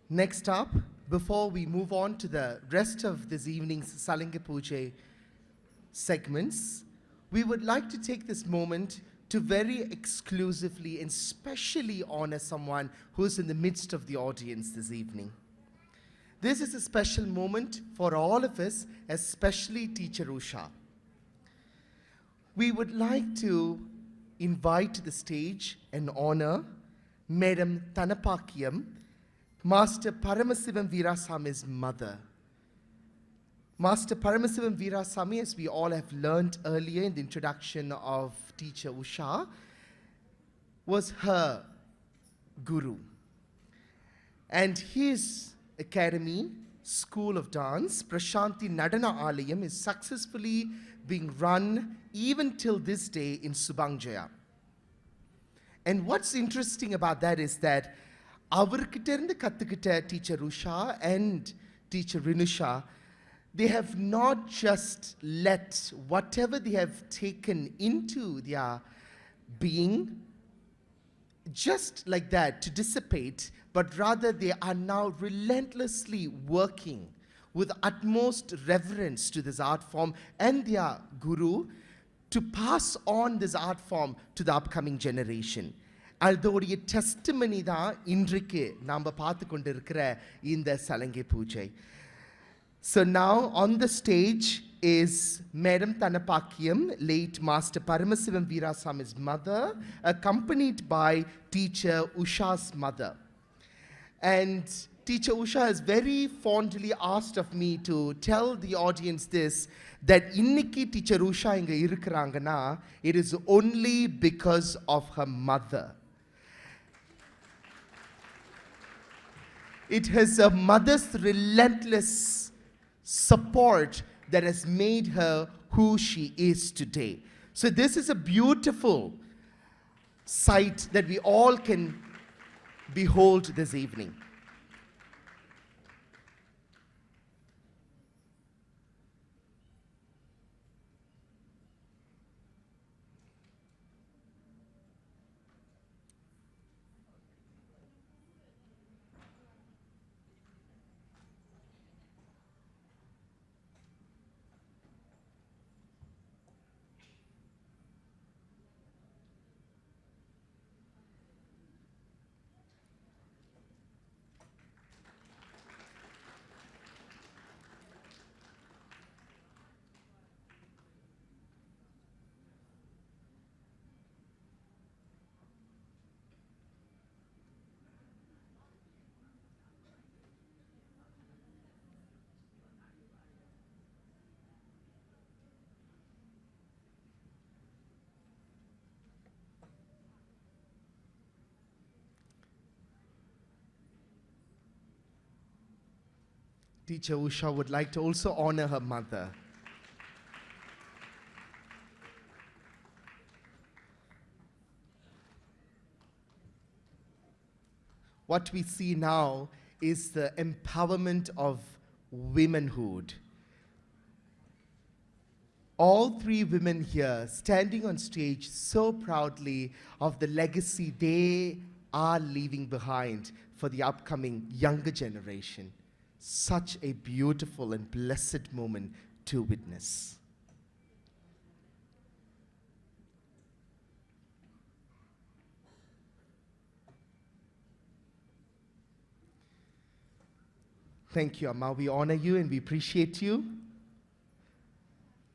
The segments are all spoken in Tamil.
Next up, before we move on to the rest of this evening's Salinga Puja segments, we would like to take this moment to very exclusively and specially honor someone who's in the midst of the audience this evening. This is a special moment for all of us, especially Teacher Usha. We would like to invite to the stage and honor Madam Thanapakiyam, Master Paramasivam Veerasami's mother. Master Paramasivam Veerasamy, as we all have learned earlier in the introduction of Teacher Usha, was her guru. And his academy, School of Dance, Prashanthi Nadana Alayam, is successfully being run even till this day in Subangjaya. And what's interesting about that is that அவர்கிட்ட இருந்து கத்துக்கிட்ட Teacher Usha and Teacher Rinusha, they have not just let whatever they have taken into their being just like that to dissipate, but rather they are now relentlessly working with utmost reverence to this art form and their guru to pass on this art form to the upcoming generation. அதோடைய டெஸ்டிமனி தான் இன்றைக்கு நாம் பார்த்து கொண்டிருக்கிற இந்த சலங்கை பூஜை. So now on the stage is Madam Thanapakiyam, late Master Paramasivam Veerasamy's mother, accompanied by Teacher Usha's mother. And Teacher Usha has very fondly asked of me to tell the audience this, that இன்னைக்கு Teacher Usha இங்க இருக்கிறாங்கன்னா, it is only because of her mother. It is a mother's relentless support that has made her who she is today. So this is a beautiful sight that we all can behold this evening. Teacher Usha would like to also honor her mother. What we see now is the empowerment of womanhood. All three women here standing on stage so proudly of the legacy they are leaving behind for the upcoming younger generation. Such a beautiful and blessed moment to witness. Thank you, Amma. We honor you and we appreciate you.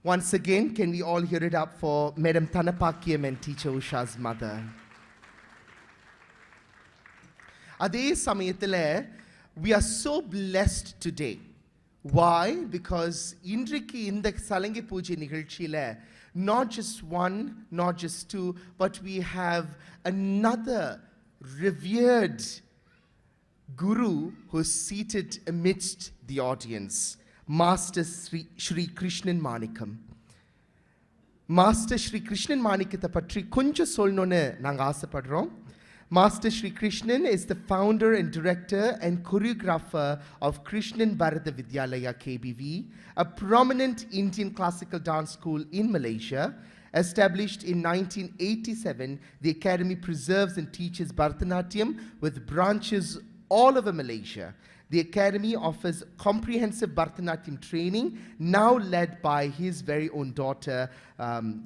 Once again, can we all hear it up for Madam Thanapakiyam and Teacher Usha's mother? அதே சமயத்தில் we are so blessed today. Why? Because இன்றைக்கு இந்த சலங்கை பூஜை நிகழ்ச்சியில not just one, not just two, but we have another revered guru who is seated amidst the audience, Master Shri Krishnan Manikam. Master Shri Krishnan Manikத்தை பற்றி கொஞ்சம் சொல்லணும்னு நாங்கள் ஆசைப்படுறோம். Master Shri Krishnan is the founder and director and choreographer of Krishnan Bharata Vidyalaya KBV, a prominent Indian classical dance school in Malaysia. Established in 1987, the academy preserves and teaches Bharatanatyam with branches all over Malaysia. The Academy offers comprehensive Bharatanatyam training, now led by his very own daughter,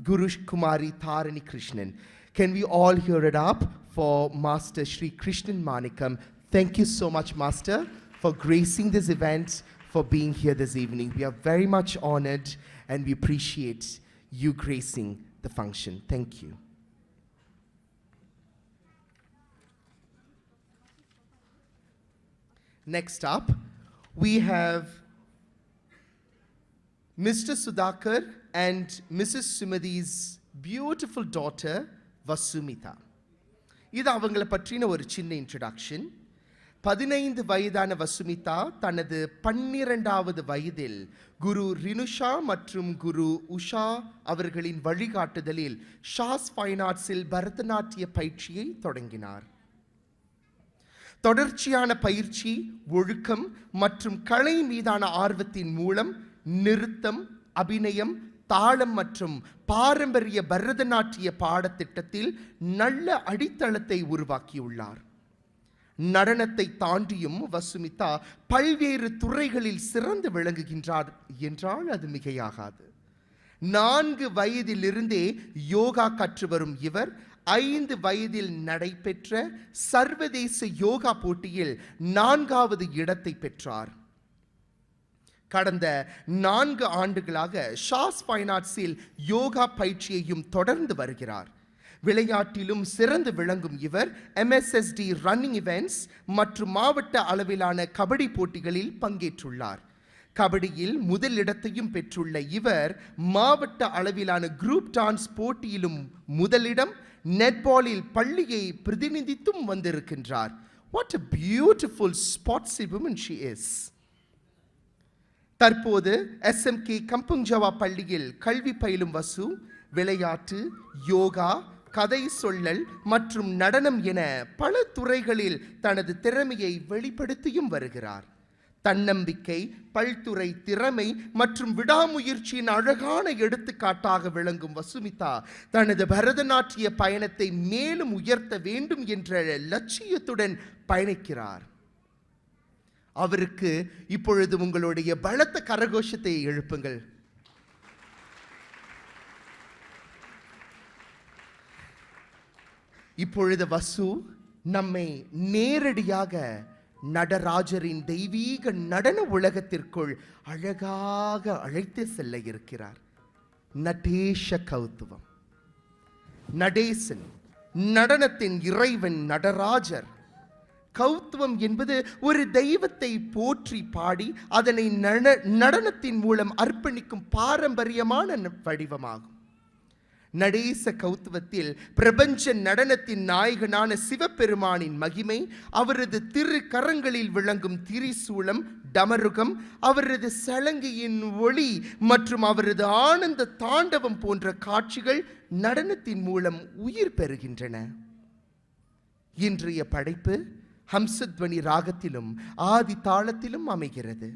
Guru Kumari Tharani Krishnan. Can we all hear it up for Master Shri Krishnan Manikam? Thank you so much, Master, for gracing this event, for being here this evening. We are very much honored and we appreciate you gracing the function. Thank you. Next up, we have Mr. Sudhakar and Mrs. Sumadi's beautiful daughter, Vasumita. இது அவங்கள பற்றின ஒரு சின்ன இன்ட்ரடக்ஷன். 15 வயதான வசுமிதா தனது 12வது வயதில் குரு ரினுஷா மற்றும் குரு உஷா அவர்களின் வழிகாட்டுதலில் ஷாஸ் ஃபைன் ஆர்ட்ஸில் பரதநாட்டிய பயிற்சியை தொடங்கினார். தொடர்ச்சியான பயிற்சி, ஒழுக்கம் மற்றும் கலை மீதான ஆர்வத்தின் மூலம் நிருத்தம், அபிநயம், தாளம் மற்றும் பாரம்பரிய பரதநாட்டிய பாடத்திட்டத்தில் நல்ல அடித்தளத்தை உருவாக்கியுள்ளார். நடனத்தை தாண்டியும் வசுமிதா பல்வேறு துறைகளில் சிறந்து விளங்குகின்றார் என்றால் அது மிகையாகாது. 4 வயதிலிருந்தே யோகா கற்று வரும் இவர் 5 வயதில் நடைபெற்ற சர்வதேச யோகா போட்டியில் 4வது இடத்தை பெற்றார். கடந்த 4 ஆண்டுகளாக ஷாஸ் ஃபைன் ஆர்ட்ஸில் யோகா பயிற்சியையும் தொடர்ந்து வருகிறார். விளையாட்டிலும் சிறந்து விளங்கும் இவர் MSSD ரன்னிங் இவெண்ட்ஸ் மற்றும் மாவட்ட அளவிலான கபடி போட்டிகளில் பங்கேற்றுள்ளார். கபடியில் முதல் இடத்தையும் பெற்றுள்ள இவர் மாவட்ட அளவிலான குரூப் டான்ஸ் போட்டியிலும் முதலிடம், நெட்பாலில் பள்ளியை பிரதிநிதித்தும் வந்திருக்கின்றார். What a beautiful sportsy woman she is. தற்போது SMK கம்புங்ஜவா பள்ளியில் கல்வி பயிலும் வசு விளையாட்டு, யோகா, கதை சொல்லல் மற்றும் நடனம் என பல துறைகளில் தனது திறமையை வெளிப்படுத்தியும் வருகிறார். தன்னம்பிக்கை, பல்துறை திறமை மற்றும் விடாமுயற்சியின் அழகான எடுத்துக்காட்டாக விளங்கும் வசுமிதா தனது பரதநாட்டிய பயணத்தை மேலும் உயர்த்த வேண்டும் என்ற லட்சியத்துடன் பயணிக்கிறார். அவருக்கு இப்பொழுது உங்களுடைய பலத்த கரகோஷத்தை எழுப்புங்கள். இப்பொழுது வசு நம்மை நேரடியாக நடராஜரின் தெய்வீக நடன உலகத்திற்குள் அழகாக அழைத்து செல்ல இருக்கிறார். நடேஷ கௌத்துவம். நடேசன், நடனத்தின் இறைவன் நடராஜர். கௌத்துவம் என்பது ஒரு தெய்வத்தை போற்றி பாடி அதனை நடனத்தின் மூலம் அர்ப்பணிக்கும் பாரம்பரியமான வடிவமாகும். நடேச கௌத்துவத்தில் பிரபஞ்ச நடனத்தின் நாயகனான சிவபெருமானின் மகிமை, அவரது திரு கரங்களில் விளங்கும் திரிசூலம், டமருகம், அவரது சலங்கையின் ஒளி மற்றும் அவரது ஆனந்த தாண்டவம் போன்ற காட்சிகள் நடனத்தின் மூலம் உயிர் பெறுகின்றன. இன்றைய படைப்பு ஹம்சத்வனி ராகத்திலும் ஆதி தாளத்திலும் அமைகிறது.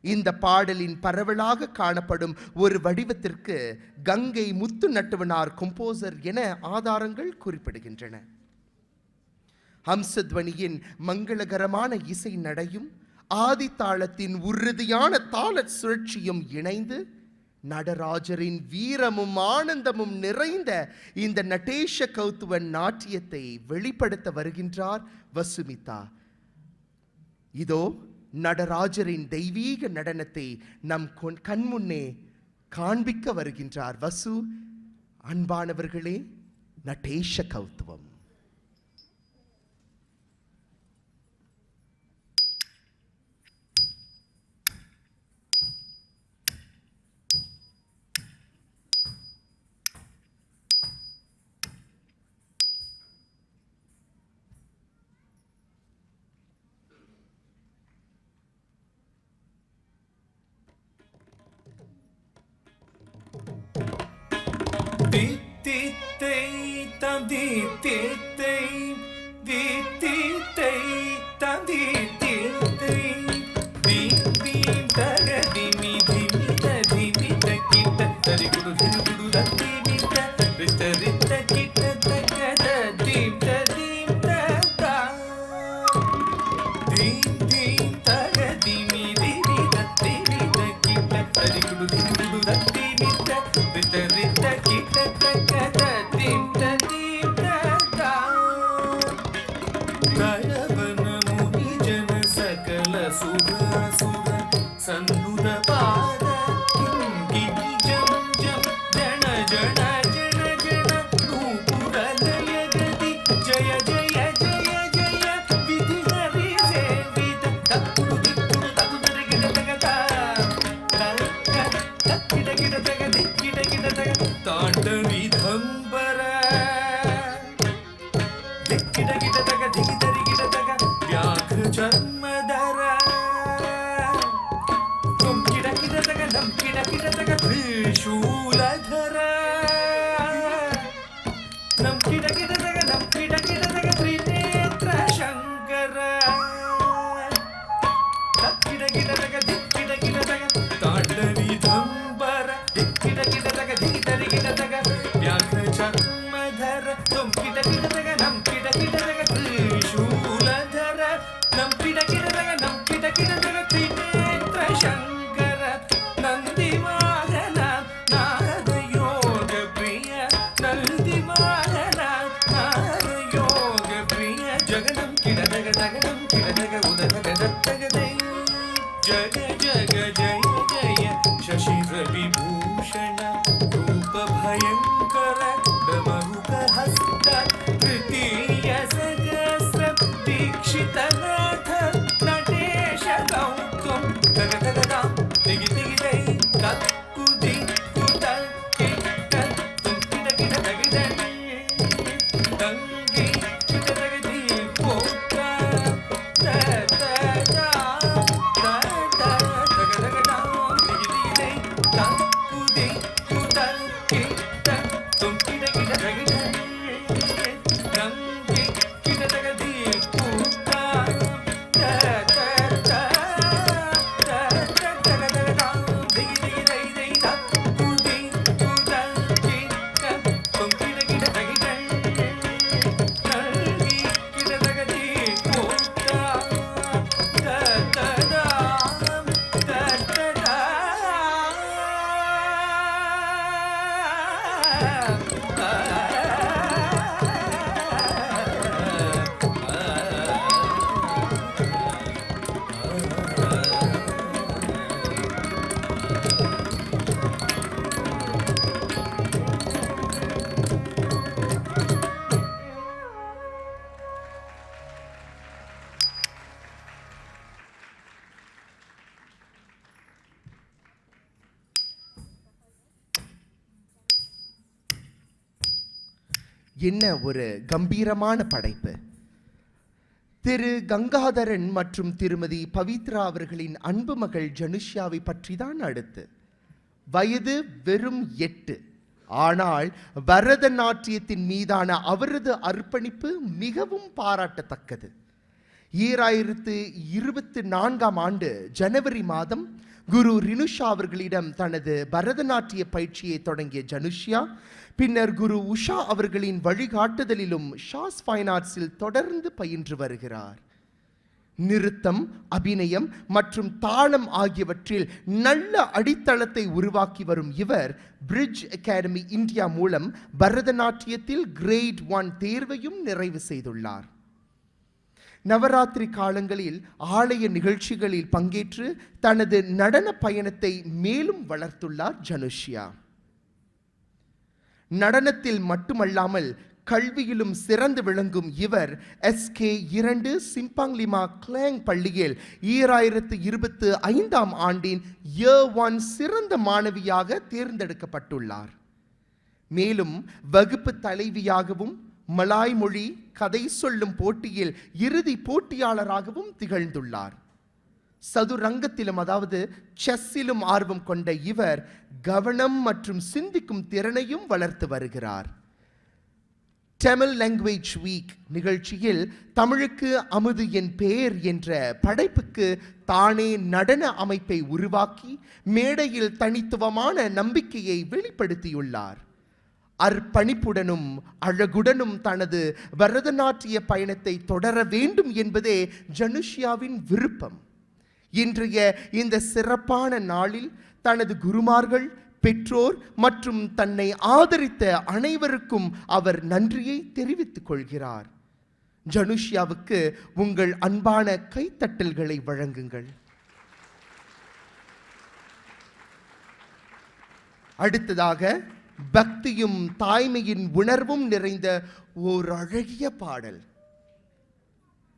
இந்த பாடலின் பரவலாக காணப்படும் ஒரு வடிவத்திற்கு கங்கை முத்து நட்டுவனார் கம்போசர் என ஆதாரங்கள் குறிப்பிடுகின்றன. ஹம்சத்வனியின் மங்களகரமான இசை நடையும் ஆதி தாளத்தின் உறுதியான தாள சுழற்சியும் இணைந்து நடராஜரின் வீரமும் ஆனந்தமும் நிறைந்த இந்த நடேஷ கௌத்துவ நாட்டியத்தை வெளிப்படுத்த வருகின்றார் வசுமிதா. இதோ நடராஜரின் தெய்வீக நடனத்தை நம் கண்முன்னே காண்பிக்க வருகின்றார் வசு. அன்பானவர்களே, நடேஷ கௌத்துவம். என்ன ஒரு கம்பீரமான படைப்பு! திரு கங்காதரன் மற்றும் திருமதி பவித்ரா அவர்களின் அன்பு மகள் ஜனுஷ்யாவை பற்றி தான் அடுத்து. வயது வெறும் 8. ஆனால் பரதநாட்டியத்தின் மீதான அவரது அர்ப்பணிப்பு மிகவும் பாராட்டத்தக்கது. 2024ஆம் ஆண்டு ஜனவரி மாதம் குரு ரினுஷா அவர்களிடம் தனது பரதநாட்டிய பயிற்சியை தொடங்கிய ஜனுஷ்யா பின்னர் குரு உஷா அவர்களின் வழிகாட்டுதலிலும் ஷாஸ் ஃபைன் ஆர்ட்ஸில் தொடர்ந்து பயின்று வருகிறார். நிருத்தம், அபிநயம் மற்றும் தாளம் ஆகியவற்றில் நல்ல அடித்தளத்தை உருவாக்கி வரும் இவர் பிரிட்ஜ் அகாடமி இந்தியா மூலம் பரதநாட்டியத்தில் கிரேட் 1 தேர்வையும் நிறைவு செய்துள்ளார். நவராத்திரி காலங்களில் ஆலய நிகழ்ச்சிகளில் பங்கேற்று தனது நடன பயணத்தை மேலும் வளர்த்துள்ளார் ஜனுஷ்யா. நடனத்தில் மட்டுமல்லாமல் கல்வியிலும் சிறந்து விளங்கும் இவர் SK2 சிம்பாங்லிமா கிளாங் பள்ளியில் 2025ஆம் ஆண்டின் Year 1 சிறந்த மாணவியாக தேர்ந்தெடுக்கப்பட்டுள்ளார். மேலும் வகுப்பு தலைவியாகவும் மலாய் மொழி கதை சொல்லும் போட்டியில் இறுதி போட்டியாளராகவும் திகழ்ந்துள்ளார். சதுரங்கத்திலும் அதாவது செஸ்ஸிலும் ஆர்வம் கொண்ட இவர் கவனம் மற்றும் சிந்திக்கும் திறனையும் வளர்த்து வருகிறார். தமிழ் லாங்குவேஜ் வீக் நிகழ்ச்சியில் தமிழுக்கு அமுது என் பெயர் என்ற படைப்புக்கு தானே நடன அமைப்பை உருவாக்கி மேடையில் தனித்துவமான நம்பிக்கையை வெளிப்படுத்தியுள்ளார். அர்ப்பணிப்புடனும் அழகுடனும் தனது பரதநாட்டிய பயணத்தை தொடர வேண்டும் என்பதே ஜனுஷ்யாவின் விருப்பம். இன்றைய இந்த சிறப்பான நாளில் தனது குருமார்கள், பெற்றோர் மற்றும் தன்னை ஆதரித்த அனைவருக்கும் அவர் நன்றியை தெரிவித்துக் கொள்கிறார். ஜனுஷ்யாவுக்கு உங்கள் அன்பான கைத்தட்டல்களை வழங்குங்கள். அடுத்ததாக பக்தியும் தாய்மையின் உணர்வும் நிறைந்த ஓர் அழகிய பாடல்,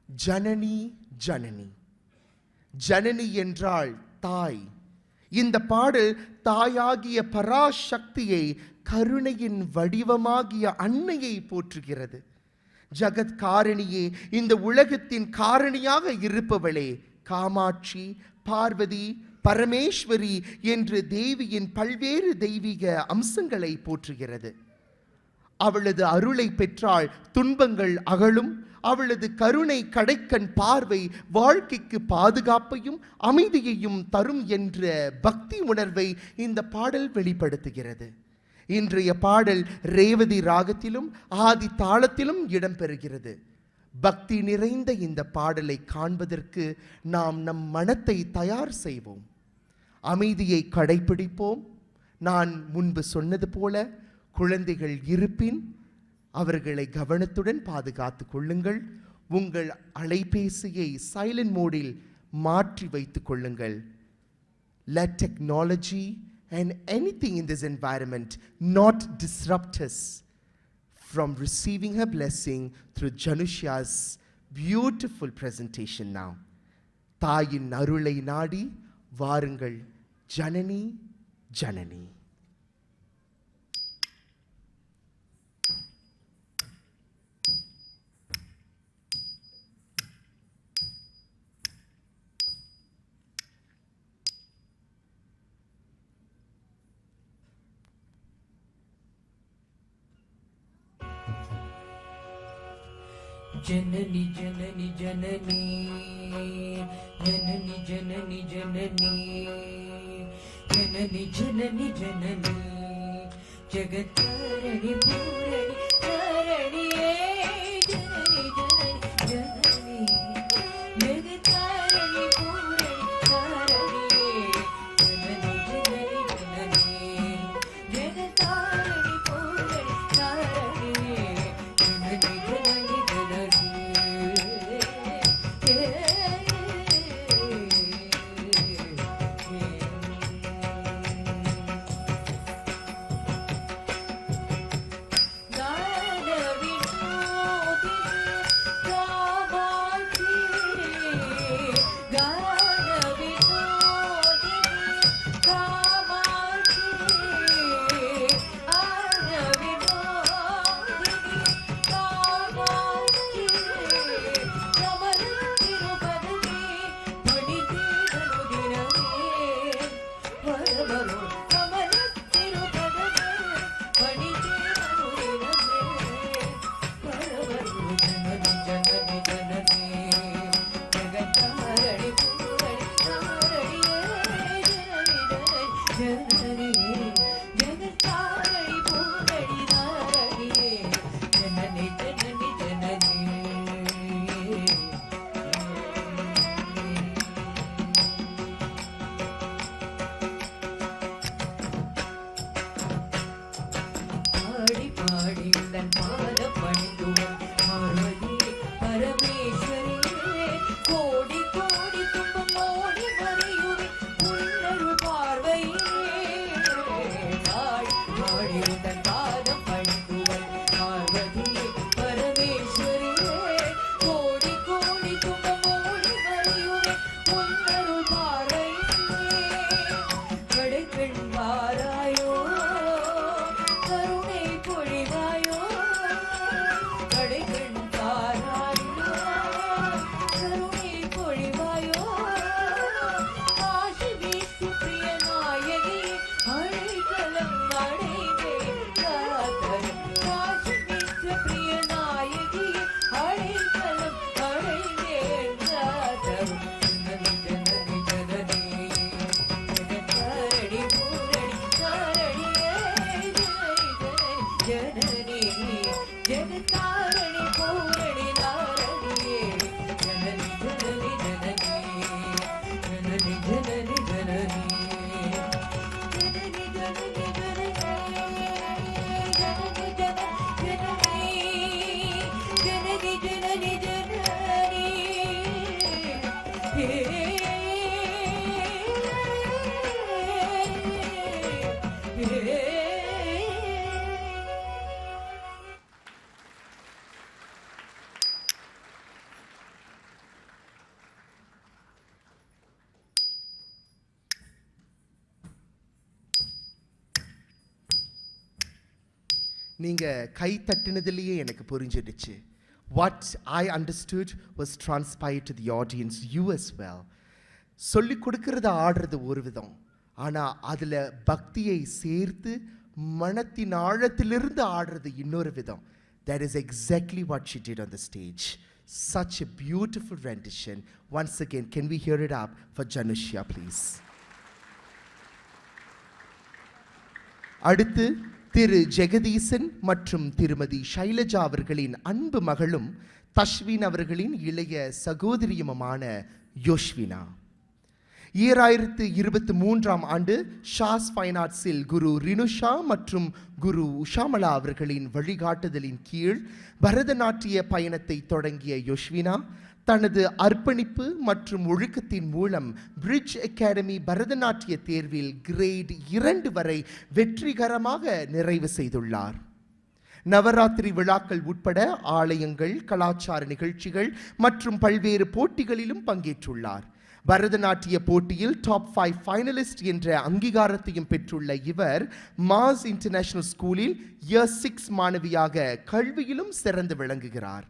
ஜனனி ஜனனி. ஜனனி என்றால் தாய். இந்த பாடல் தாயாகிய பராசக்தியை, கருணையின் வடிவமாகிய அன்னையை போற்றுகிறது. ஜகத் காரணியே, இந்த உலகத்தின் காரணியாக இருப்பவளே, காமாட்சி, பார்வதி, பரமேஸ்வரி என்று தேவியின் பல்வேறு தெய்வீக அம்சங்களை போற்றுகிறது. அவளது அருளை பெற்றால் துன்பங்கள் அகலும். அவளது கருணை கடைக்கண் பார்வை வாழ்க்கைக்கு பாதுகாப்பையும் அமைதியையும் தரும் என்ற பக்தி உணர்வை இந்த பாடல் வெளிப்படுத்துகிறது. இன்றைய பாடல் ரேவதி ராகத்திலும் ஆதி தாளத்திலும் இடம்பெறுகிறது. பக்தி நிறைந்த இந்த பாடலை காண்பதற்கு நாம் நம் மனத்தை தயார் செய்வோம். அமைதியை கடைபிடிப்போம். நான் முன்பு சொன்னது போல, குழந்தைகள் இருப்பின் அவர்களை கவனத்துடன் பாதுகாத்து கொள்ளுங்கள். உங்கள் அலைபேசியை சைலண்ட் மோடில் மாற்றி வைத்துக் கொள்ளுங்கள். Let technology and anything in this environment not disrupt us from receiving her blessing through Janushya's beautiful presentation now. தாயின் அருளை நாடி வாருங்கள். ஜனனி ஜனனி. जननी जननी जननी जननी जननी जननी जननी जननी जननी जगत्तारिणी पूरणी तारिणी जननी जननी जननी जगत्तारिणी पूरणी तारिणी जननी जननी जननी जगत्तारिणी पूरणी तारिणी जननी जननी God நீங்க கை தட்டினதிலேயே எனக்கு புரிஞ்சிடுச்சு. What I understood was transpired to the audience, you as well. சொல்லி கொடுக்கறத ஆடுறது ஒரு விதம், ஆனா அதுல பக்தியை சேர்த்து மனத்தின் ஆழத்திலிருந்து ஆடுறது இன்னொரு விதம். That is exactly what she did on the stage. Such a beautiful rendition. Once again, can we hear it up for Janushya, please? அடுத்து திரு ஜெகதீசன் மற்றும் திருமதி ஷைலஜா அவர்களின் அன்பு மகளும் தஷ்வின் அவர்களின் இளைய சகோதரியுமான யோஷ்வினா. 2023ஆம் ஆண்டு ஷாஸ் ஃபைன் ஆர்ட்ஸில் குரு ரினுஷா மற்றும் குரு உஷாமலா அவர்களின் வழிகாட்டுதலின் கீழ் பரதநாட்டிய பயணத்தை தொடங்கிய யோஷ்வினா தனது அர்ப்பணிப்பு மற்றும் ஒழுக்கத்தின் மூலம் பிரிட்ஜ் அகாடமி பரதநாட்டிய தேர்வில் கிரேட் 2 வரை வெற்றிகரமாக நிறைவு செய்துள்ளார். நவராத்திரி விழாக்கள் உட்பட ஆலயங்கள், கலாச்சார நிகழ்ச்சிகள் மற்றும் பல்வேறு போட்டிகளிலும் பங்கேற்றுள்ளார். பரதநாட்டிய போட்டியில் டாப் 5 ஃபைனலிஸ்ட் என்ற அங்கீகாரத்தையும் பெற்றுள்ள இவர் மாஸ் இன்டர்நேஷனல் ஸ்கூலில் இயர் 6 மாணவியாக கல்வியிலும் சிறந்து விளங்குகிறார்.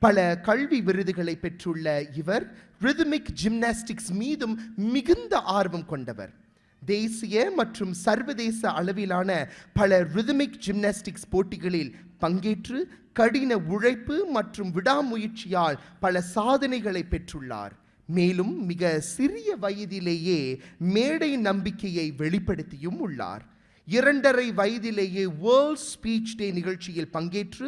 பல கல்வி விருதுகளை பெற்றுள்ள இவர் ரிதமிக் ஜிம்னாஸ்டிக்ஸ் மீதும் மிகுந்த ஆர்வம் கொண்டவர். தேசிய மற்றும் சர்வதேச அளவிலான பல ரிதமிக் ஜிம்னாஸ்டிக்ஸ் போட்டிகளில் பங்கேற்று கடின உழைப்பு மற்றும் விடாமுயற்சியால் பல சாதனைகளை பெற்றுள்ளார். மேலும் மிக சிறிய வயதிலேயே மேடை நம்பிக்கையை வெளிப்படுத்தியும் உள்ளார். 2.5 வயதிலேயே வேர்ல்ட் ஸ்பீச் டே நிகழ்ச்சியில் பங்கேற்று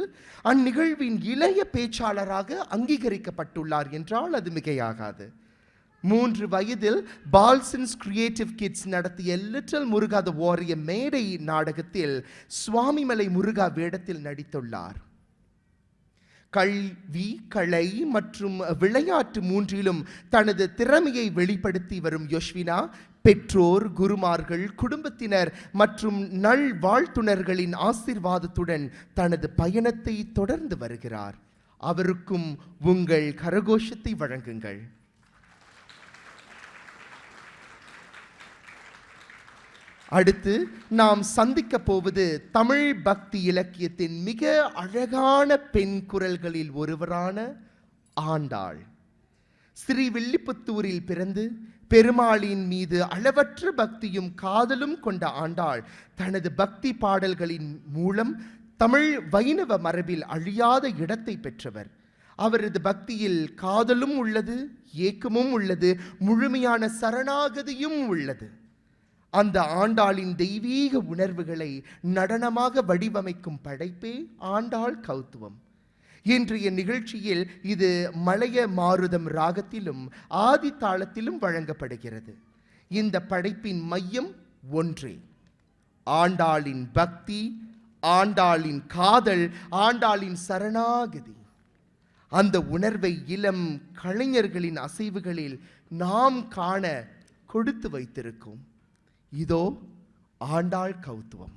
அந்நிகழ்வின் இளைய பேச்சாளராக அங்கீகரிக்கப்பட்டுள்ளார் என்றால் அது மிகையாகாது. 3 வயதில் பால்சன்ஸ் கிரியேட்டிவ் கிட்ஸ் நடத்திய லிட்டில் முருகா த வாரியர் மேடை நாடகத்தில் சுவாமிமலை முருகா வேடத்தில் நடித்துள்ளார். கல்வி, கலை மற்றும் விளையாட்டு மூன்றிலும் தனது திறமையை வெளிப்படுத்தி வரும் யோஷ்வினா பெற்றோர், குருமார்கள், குடும்பத்தினர் மற்றும் நல் வாழ்த்துனர்களின் ஆசீர்வாதத்துடன் தனது பயணத்தை தொடர்ந்து வருகிறார். அவருக்கும் உங்கள் கரகோஷத்தை வழங்குங்கள். அடுத்து நாம் சந்திக்க போவது தமிழ் பக்தி இலக்கியத்தின் மிக அழகான பெண் குரல்களில் ஒருவரான ஆண்டாள். ஸ்ரீவில்லிபுத்தூரில் பிறந்து பெருமாளின் மீது அளவற்ற பக்தியும் காதலும் கொண்ட ஆண்டாள் தனது பக்தி பாடல்களின் மூலம் தமிழ் வைணவ மரபில் அழியாத இடத்தை பெற்றவர். அவரது பக்தியில் காதலும் உள்ளது, ஏக்கமும் உள்ளது, முழுமையான சரணாகதியும் உள்ளது. அந்த ஆண்டாளின் தெய்வீக உணர்வுகளை நடனமாக வடிவமைக்கும் படைப்பே ஆண்டாள் கௌத்துவம். இன்றைய நிகழ்ச்சியில் இது மலைய மாருதம் ராகத்திலும் ஆதி தாளத்திலும் வழங்கப்படுகிறது. இந்த படைப்பின் மையம் ஒன்றே, ஆண்டாளின் பக்தி, ஆண்டாளின் காதல், ஆண்டாளின் சரணாகதி. அந்த உணர்வை இளம் கலைஞர்களின் அசைவுகளில் நாம் காண கொடுத்து வைத்திருக்கும். இதோ ஆண்டாள் கௌத்துவம்.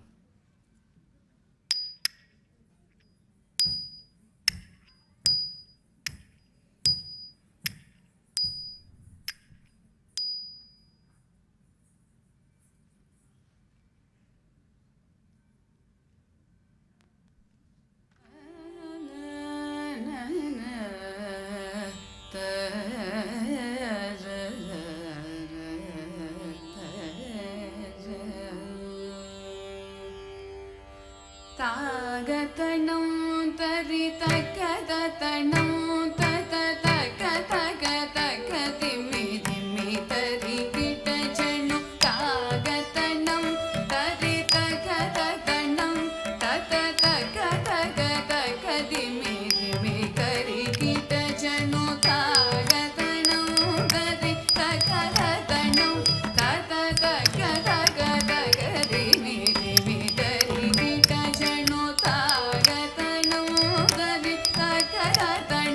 தாகதனம் தரி தக்கதனம் தத தக தக தக திமி திமி தரி கிட்ட ஜனு தாகதனம் தரி தக்கதனம் தத தக தக தக திமி திமி கரி கிட்ட ஜனு தாகதனம் தரி தக்கதனம் தத தக தக தக திமி திமி தரி கிட்ட ஜனு தாகதனம் தரி தக்கதனம்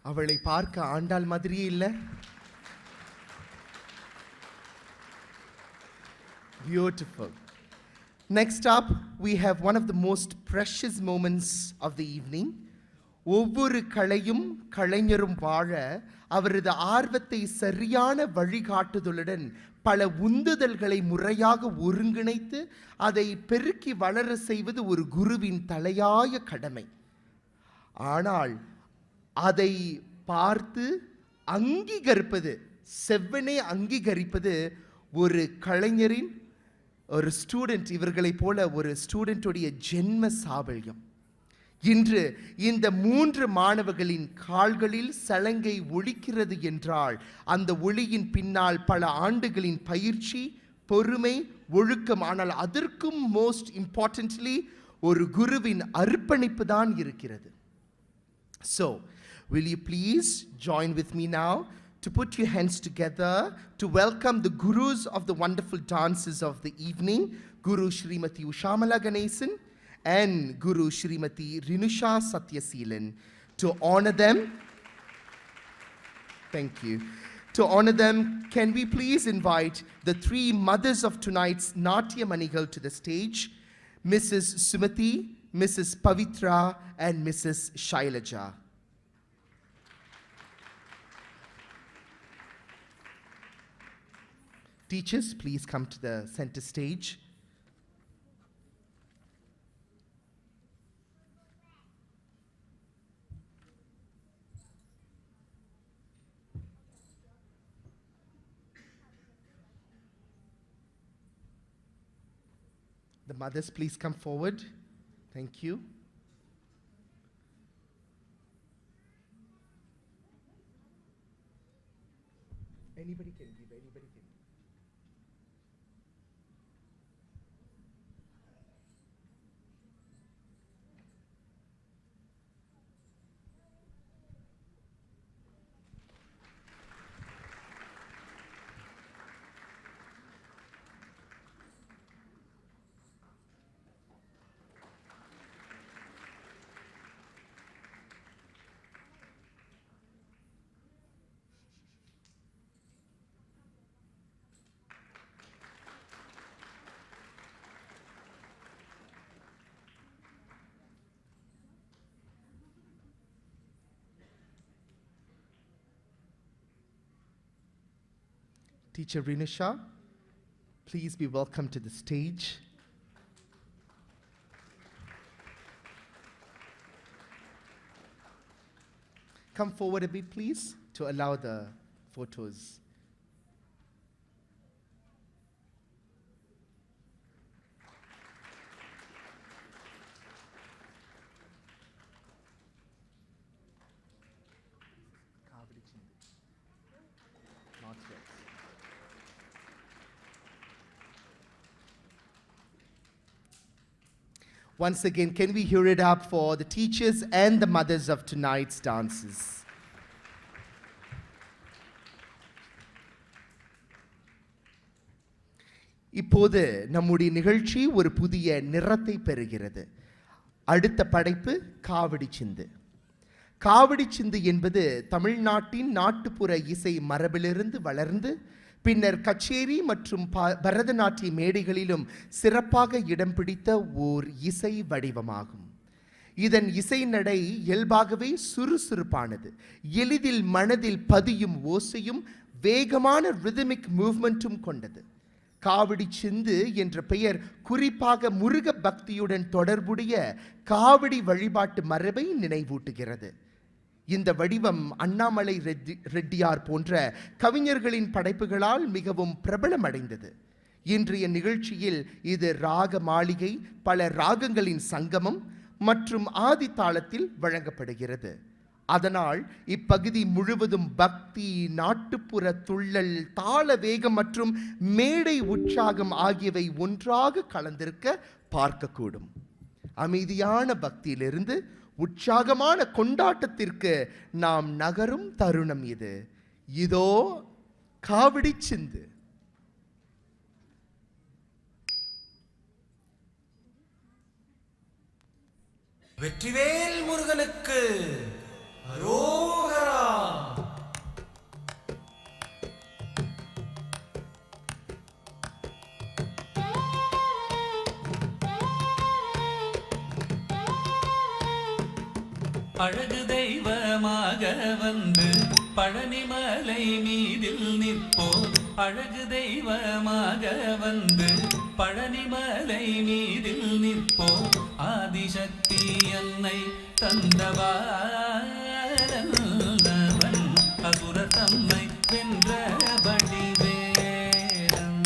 அவளை பார்க்க ஆண்டாள் மாதிரியே இல்லை? Beautiful. Next up, we have one of the most precious moments of the evening. ஒவ்வொரு கலையும் கலைஞரும் வாழ அவரது ஆர்வத்தை சரியான வழிகாட்டுதலுடன் பல உந்துதல்களை முறையாக ஒருங்கிணைத்து அதை பெருக்கி வளர செய்வது ஒரு குருவின் தலையாய கடமை. ஆனால் அதை பார்த்து அங்கீகரிப்பது, செவ்வனே அங்கீகரிப்பது ஒரு கலைஞரின், ஒரு ஸ்டூடெண்ட், இவர்களை போல ஒரு ஸ்டூடெண்ட்டுடைய ஜென்ம சாபல்யம். இன்று இந்த 3 மாணவர்களின் கால்களில் சலங்கை ஒலிக்கிறது என்றால் அந்த ஒளியின் பின்னால் பல ஆண்டுகளின் பயிற்சி, பொறுமை, ஒழுக்கம், ஆனால் அதற்கும் மோஸ்ட் இம்பார்ட்டன்ட்லி ஒரு குருவின் அர்ப்பணிப்பு தான் இருக்கிறது. So, will you please join with me now to put your hands together to welcome the gurus of the wonderful dances of the evening, Guru Srimati Ushamala Ganesan and Guru Srimati Rinusha Satyaseelan. To honor them, thank you. To honor them, can we please invite the 3 mothers of tonight's Natya Manigal to the stage, Mrs. Sumati, Mrs. Pavitra and Mrs. Shailaja. Teachers, please come to the center stage. The mothers, please come forward. Thank you. Anybody can give, anybody can. Teacher Rinusha, please be welcome to the stage. Come forward a bit, please, to allow the photos. Not yet. Once again, can we hear it up for the teachers and the mothers of tonight's dances? இப்போது நம்முடைய நிகழ்ச்சி ஒரு புதிய நிறத்தை பெறுகிறது. அடுத்த படைப்பு காவடி சிந்து. காவடி சிந்து என்பது தமிழ்நாட்டின் நாட்டுப்புற இசை மரபிலிருந்து வளர்ந்து பின்னர் கச்சேரி மற்றும் பரதநாட்டிய மேடைகளிலும் சிறப்பாக இடம் பிடித்த ஓர் இசை வடிவமாகும். இதன் இசை நடை இயல்பாகவே சுறுசுறுப்பானது. எளிதில் மனதில் பதியும் ஓசையும் வேகமான ரிதமிக் மூவ்மெண்ட்டும் கொண்டது. காவடி சிந்து என்ற பெயர் குறிப்பாக முருக பக்தியுடன் தொடர்புடைய காவடி வழிபாட்டு மரபை நினைவூட்டுகிறது. இந்த வடிவம் அண்ணாமலை ரெட்டியார் போன்ற கவிஞர்களின் படைப்புகளால் மிகவும் பிரபலமடைந்தது. இன்றைய நிகழ்ச்சியில் இது ராக மாளிகை, பல ராகங்களின் சங்கமம் மற்றும் ஆதி தாளத்தில் வழங்கப்படுகிறது. அதனால் இப்பகுதி முழுவதும் பக்தி, நாட்டுப்புற துள்ளல், தாள வேகம் மற்றும் மேடை உற்சாகம் ஆகியவை ஒன்றாக கலந்திருக்க பார்க்கக்கூடும். அமைதியான பக்தியிலிருந்து உற்சாகமான கொண்டாட்டத்திற்கு நாம் நகரும் தருணம் இது. இதோ காவடி சிந்து. வெற்றிவேல் முருகனுக்கு அரோகரா. அழகு தெய்வமாக வந்து பழனிமலை மீதில் நிற்போம். அழகு தெய்வமாக வந்து பழனிமலை மீதில் நிற்போம். ஆதிசக்தி அன்னை தந்தவாரவன் அசுர தம்மை வென்றபடி வேடன்.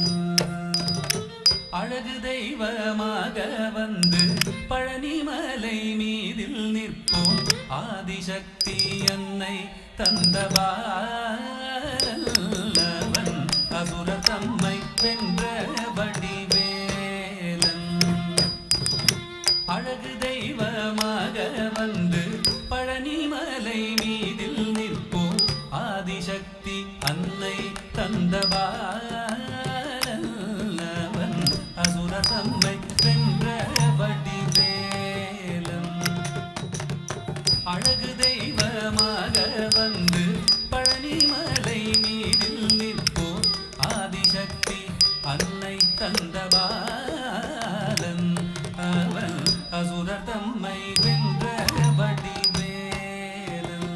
அழகு தெய்வமாக வந்து பழனிமலை மீதில் நிற்போம். ஆதிசக்தி அன்னை தந்தவாரவன் அசுர தம்மை வென்றபடி வேலன். அழகு தெய்வமாக வந்து பழனிமலை மீதில் நிற்போம். ஆதிசக்தி அன்னை தந்தவாரவன் அசுர தம்மை வென்றபடி வேலன். அழகு தெய்வமாக வந்து பழனிமலை மீதில் நிற்போம். ஆதிசக்தி அன்னை தந்தபாலன் அவன் அசுரர் தம்மை வென்றபடி வேலன்.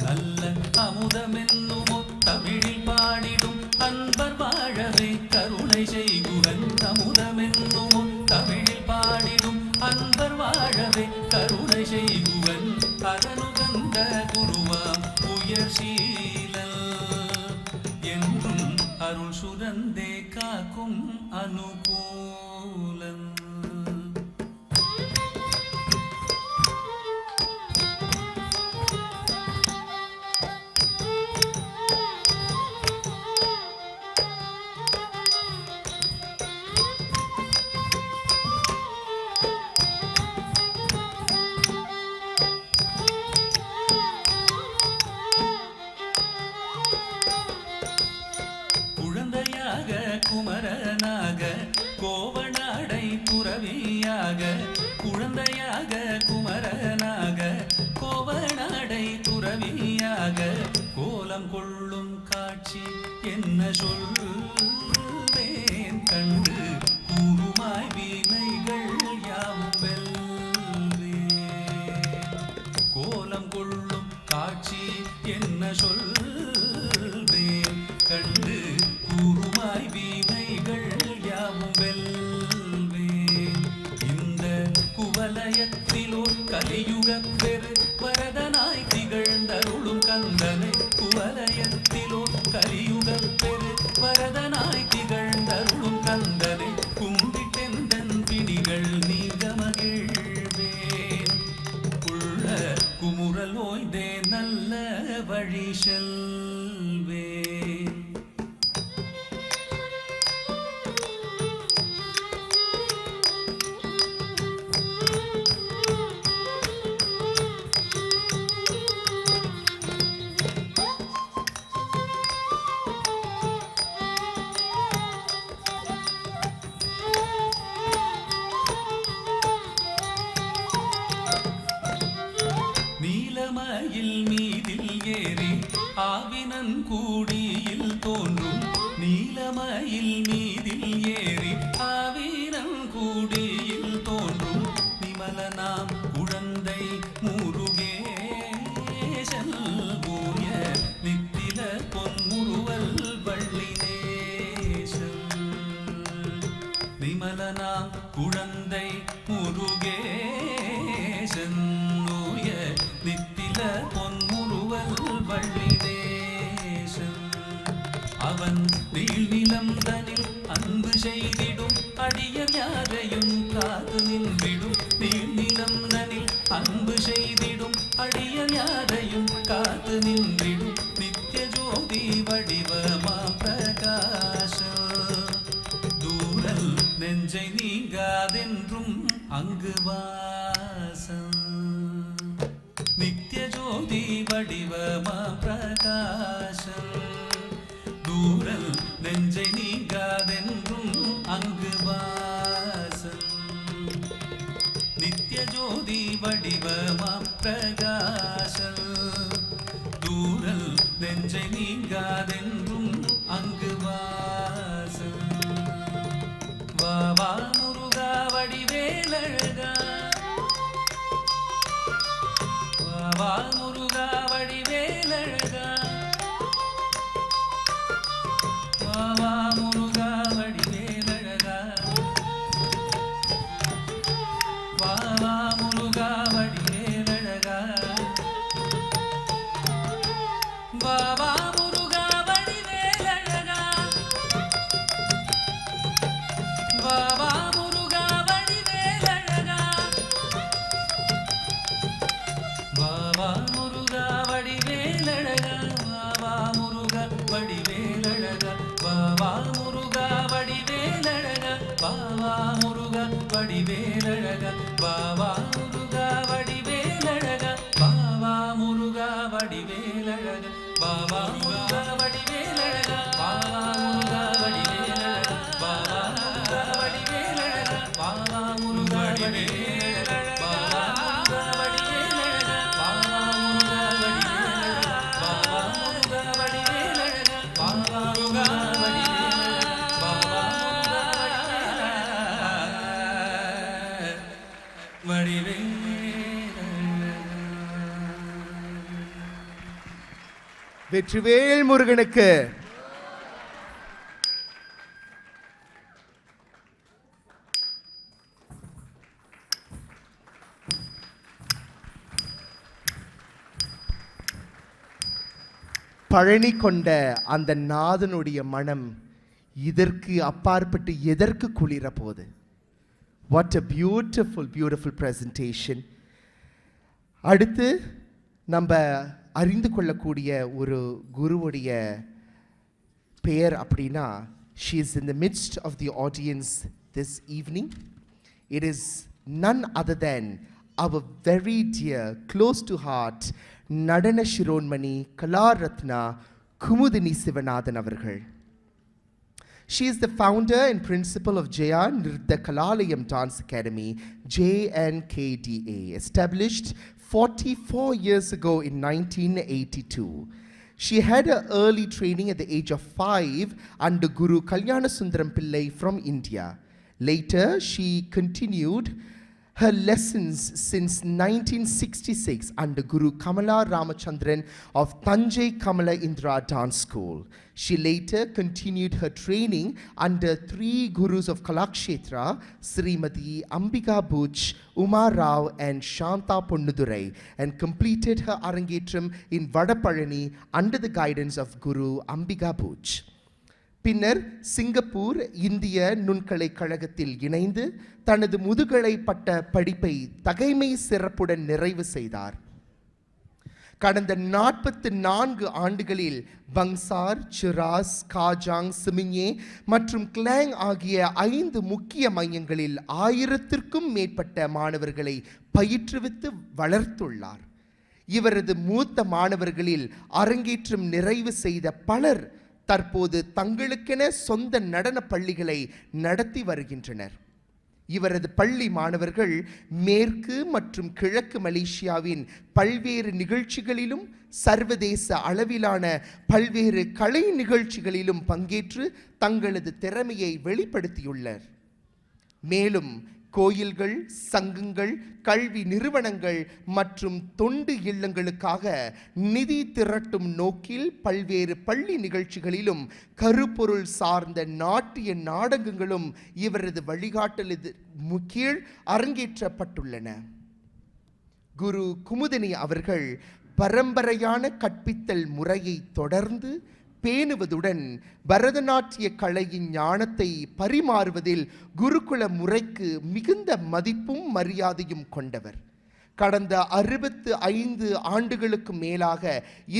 நல்ல அமுதமென்னுமோ தமிழில் பாடிடும் அன்பர் வாழவே கருணை செய்குவன். அமுதமென்னுமோ தமிழில் பாடிடும் அன்பர் வாழவே கருணை செய்குவன். அதனுகந்த குருவாம் உயர் சீலல் என்றும் அருள் சுரந்தே காக்கும் அனுகூலன். குமரனாக கோவனாடை துறவியாக. குழந்தையாக குமரனாக கோவனாடை துறவியாக. கோலம் கொள்ளும் காட்சி என்ன சொல்வேன் கண்டு கூறுமாய் வீணைகள் யாவும் வெல்வேன். கோலம் கொள்ளும் காட்சி என்ன சொல்வேன் கண்டு கூறுமாய் வீணைகள் யாவும் வெல்வேன். இந்த குவலயத்திலோர் கலியுக பெரு வரதனாய் திகழ்ந்தருளும் கந்தனை. குவலயத்திலோர் கலியுக பெரு வரதனாய் திகழ்ந்தருளும் கந்தனை. கும்பிட்டெந்தன் பிணிகள் நீங்க மகிழ்வேன். உள்ள குமுறல் ஓய்ந்தே நல்ல வழி செல்வேன். நீலமயில் மீதில் ஏறி ஆவினன் கூடியில் தோன்றும். நீலமயில் மீதில் ஏறி ஆவினன் கூடியில் தோன்றும். நிமலனாம் உழன் முருகேசன் பூய நித்தில பொன்முறுவல் வள்ளினேசன் விமலனாம் குழந்தை முருகேசன் நோய நித்தில பொன்முறுவல் வள்ளினேசன் அவன் நீள்நிலம் தனில் அன்பு செய்திடும் அடியர் யாரையும் காத்து நின்றிடும் நீள்நிலம் தனில் அன்பு செய்திடும் அடியர் யாரையும் காத்து நின்றிடும் நித்திய ஜோதி வடிவமாம் பிரகாச தூரல் நெஞ்சை நீங்காதென்றும் அங்கு வாசம் நித்திய ஜோதி வடிவமாம் பிரகாசம் தூரல் நெஞ்சை நீங்காதென்றும் அங்கு வாசம் நித்திய ஜோதி வடிவமாம் பிரகாசம் தூரல் நெஞ்சை நீங்காதென்றும் அங்கு வாசம் வா வா முருகா வடிவேலழகா வா வா முருகா வடிவேலழகா வா வா முருகா வடிவேலழகா வா வா முருகா வடிவேலழகா வா வா முருகா வடிவேலழகா வா வா முருகா வடிவேலழகா வா வா முருகா வடிவேலழகா வா வா முருகா வடிவேலழகா வா வா முருகா வடிவேலழகா வா வா முருகா வடிவேலழகா வா வா முருகா வடிவேலழகா வா வா முருகா வடிவேலழகா வா வா முருகா வடிவேலழகா வா வா முருகா வடிவேலழகா வா வா முருகா வடிவேலழகா வா வா முருகா வடிவேலழகா வா வா முருகா வடிவேலழகா வா வா முருகா வடிவேலழகா வா வா முருகா வடிவேலழகா வா வா முருகா வெற்றிவேல் முருகனுக்கு. பழனி கொண்ட அந்த நாதனுடைய மனம் இதற்கு அப்பாற்பட்டு எதற்கு குளிர போகுது? What a beautiful, beautiful presentation. அடுத்து நம்ம அறிந்து கொள்ளக்கூடிய ஒரு குருவுடைய பெயர் அப்படின்னா, she is in the midst of the audience this evening. It is none other than our very dear, close to heart, நடன சிரோன்மணி கலாரத்னா குமுதினி சிவநாதன் அவர்கள். She is the founder and principal of Jaya Nirtya Kalalayam Dance Academy, JNKDA, established 44 years ago in 1982. She had her early training at the age of 5 under Guru Kalyanasundaram Pillai from India. Later, she continued her lessons since 1966 under Guru Kamala Ramachandran of Tanjai Kamala Indra Dance School. She later continued her training under three gurus of Kalakshetra, Srimati Ambika Buch, Uma Rao and Shanta Ponnudurai, and completed her Arangetram in Vadapalani under the guidance of Guru Ambika Buch. பின்னர் சிங்கப்பூர் இந்திய நுண்கலை கழகத்தில் இணைந்து தனது முதுகலை பட்ட படிப்பை தகைமை சிறப்புடன் நிறைவு செய்தார். கடந்த 44 ஆண்டுகளில் பங்சார், சிராஸ், காஜாங், சிமிங்கே மற்றும் கிளாங் ஆகிய 5 முக்கிய மையங்களில் 1000க்கும் மேற்பட்ட மாணவர்களை பயிற்றுவித்து வளர்த்துள்ளார். இவரது மூத்த மாணவர்களில் அரங்கேற்றம் நிறைவு செய்த பலர் தற்போது தங்களுக்கென சொந்த நடன பள்ளிகளை நடத்தி வருகின்றனர். இவரது பள்ளி மாணவர்கள் மேற்கு மற்றும் கிழக்கு மலேசியாவின் பல்வேறு நிகழ்ச்சிகளிலும் சர்வதேச அளவிலான பல்வேறு கலை நிகழ்ச்சிகளிலும் பங்கேற்று தங்களது திறமையை வெளிப்படுத்தியுள்ளனர். மேலும் கோயில்கள், சங்கங்கள், கல்வி நிறுவனங்கள் மற்றும் தொண்டு இல்லங்களுக்காக நிதி திரட்டும் நோக்கில் பல்வேறு பள்ளி நிகழ்ச்சிகளிலும் கருப்பொருள் சார்ந்த நாட்டிய நாடகங்களும் இவரது வழிகாட்டலின் கீழ் அரங்கேற்றப்பட்டுள்ளன. குரு குமுதினி அவர்கள் பரம்பரையான கற்பித்தல் முறையை தொடர்ந்து பேணுவதுடன் பரதநாட்டிய கலையின் ஞானத்தை பரிமாறுவதில் குருகுல முறைக்கு மிகுந்த மதிப்பும் மரியாதையும் கொண்டவர். கடந்த 65 ஆண்டுகளுக்கு மேலாக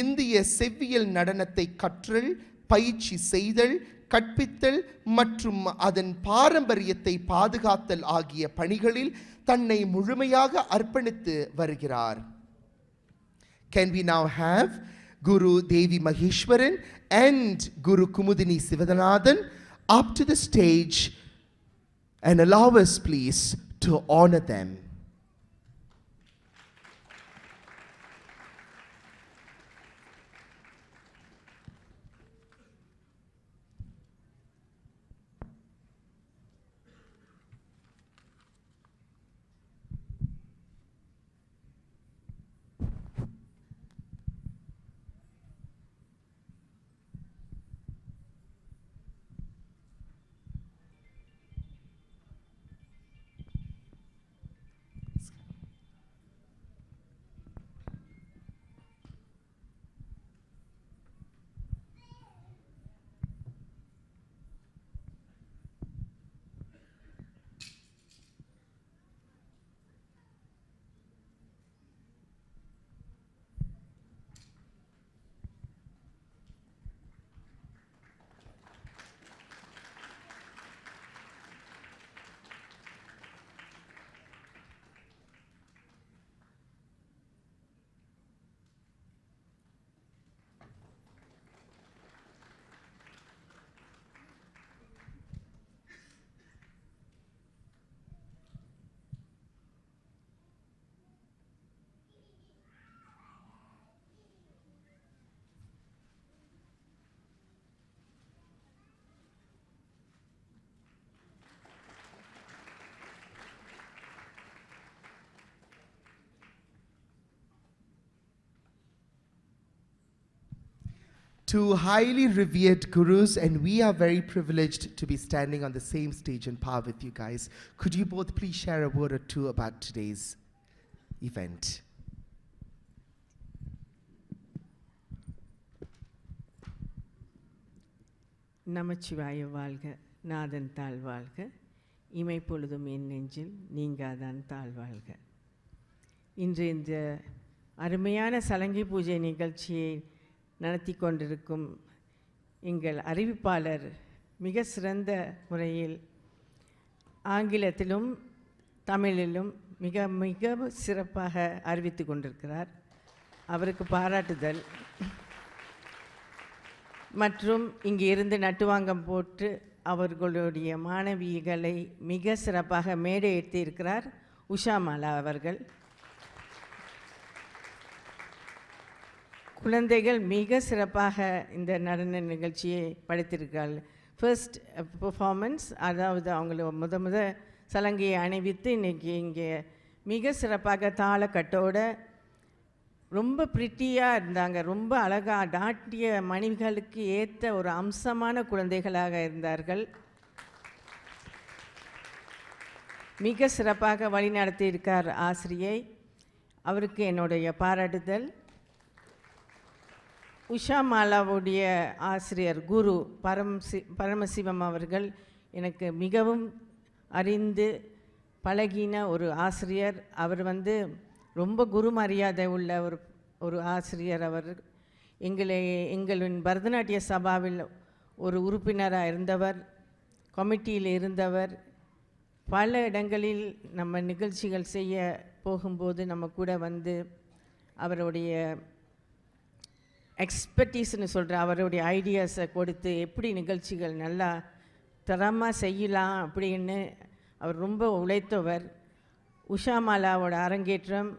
இந்திய செவ்வியல் நடனத்தை கற்றல், பயிற்சி செய்தல், கற்பித்தல் மற்றும் அதன் பாரம்பரியத்தை பாதுகாத்தல் ஆகிய பணிகளில் தன்னை முழுமையாக அர்ப்பணித்து வருகிறார். Can we now have Guru Devi Maheshwaran and Guru Kumudini Sivadanathan up to the stage and allow us please to honor them. Two highly revered gurus, and we are very privileged to be standing on the same stage and par with you guys. Could you both please share a word or two about today's event? நமச்சிவாய வாழ்க, நாதன் தாழ் வாழ்க, இமை பொழுதும் என் நெஞ்சில் நீங்காதான் தாழ் வாழ்க. இன்று இந்த அருமையான சலங்கை பூஜை நிகழ்ச்சியை நடத்தி கொண்டிருக்கும் எங்கள் அறிவிப்பாளர் மிக சிறந்த முறையில் ஆங்கிலத்திலும் தமிழிலும் மிக மிக சிறப்பாக அறிவித்து கொண்டிருக்கிறார். அவருக்கு பாராட்டுதல். மற்றும் இங்கே இருந்து நட்டுவாங்கம் போட்டு அவர்களுடைய மாணவிகளை மிக சிறப்பாக மேடை ஏற்றியிருக்கிறார் உஷாமாலா அவர்கள். குழந்தைகள் மிக சிறப்பாக இந்த நடன நிகழ்ச்சியை படைத்திருக்கிறார்கள். ஃபர்ஸ்ட் பெர்ஃபார்மன்ஸ், அதாவது அவங்கள முத சலங்கையை அணிவித்து இன்றைக்கி இங்கே மிக சிறப்பாக தாளக்கட்டோட ரொம்ப ப்ரிட்டியாக இருந்தாங்க. ரொம்ப அழகாக நாட்டிய மணிகளுக்கு ஏற்ற ஒரு அம்சமான குழந்தைகளாக இருந்தார்கள். மிக சிறப்பாக வழிநடத்தி இருக்கார் ஆசிரியை. அவருக்கு என்னுடைய பாராட்டுதல். உஷாமாலாவுடைய ஆசிரியர் குரு பரமசிவம் அவர்கள் எனக்கு மிகவும் அறிந்து பழகின ஒரு ஆசிரியர். அவர் ரொம்ப குரு மரியாதை உள்ள ஒரு ஆசிரியர். அவர் எங்களின் பரதநாட்டிய சபாவில் ஒரு உறுப்பினராக இருந்தவர், கமிட்டியில் இருந்தவர். பல இடங்களில் நம்ம நிகழ்ச்சிகள் செய்ய போகும்போது நம்ம கூட அவருடைய எக்ஸ்பர்டீஸ்னு சொல்கிற அவருடைய ஐடியாஸை கொடுத்து எப்படி நிகழ்ச்சிகள் நல்லா தரமாக செய்யலாம் அப்படின்னு அவர் ரொம்ப உழைத்தவர். உஷாமாலாவோட அரங்கேற்றம்,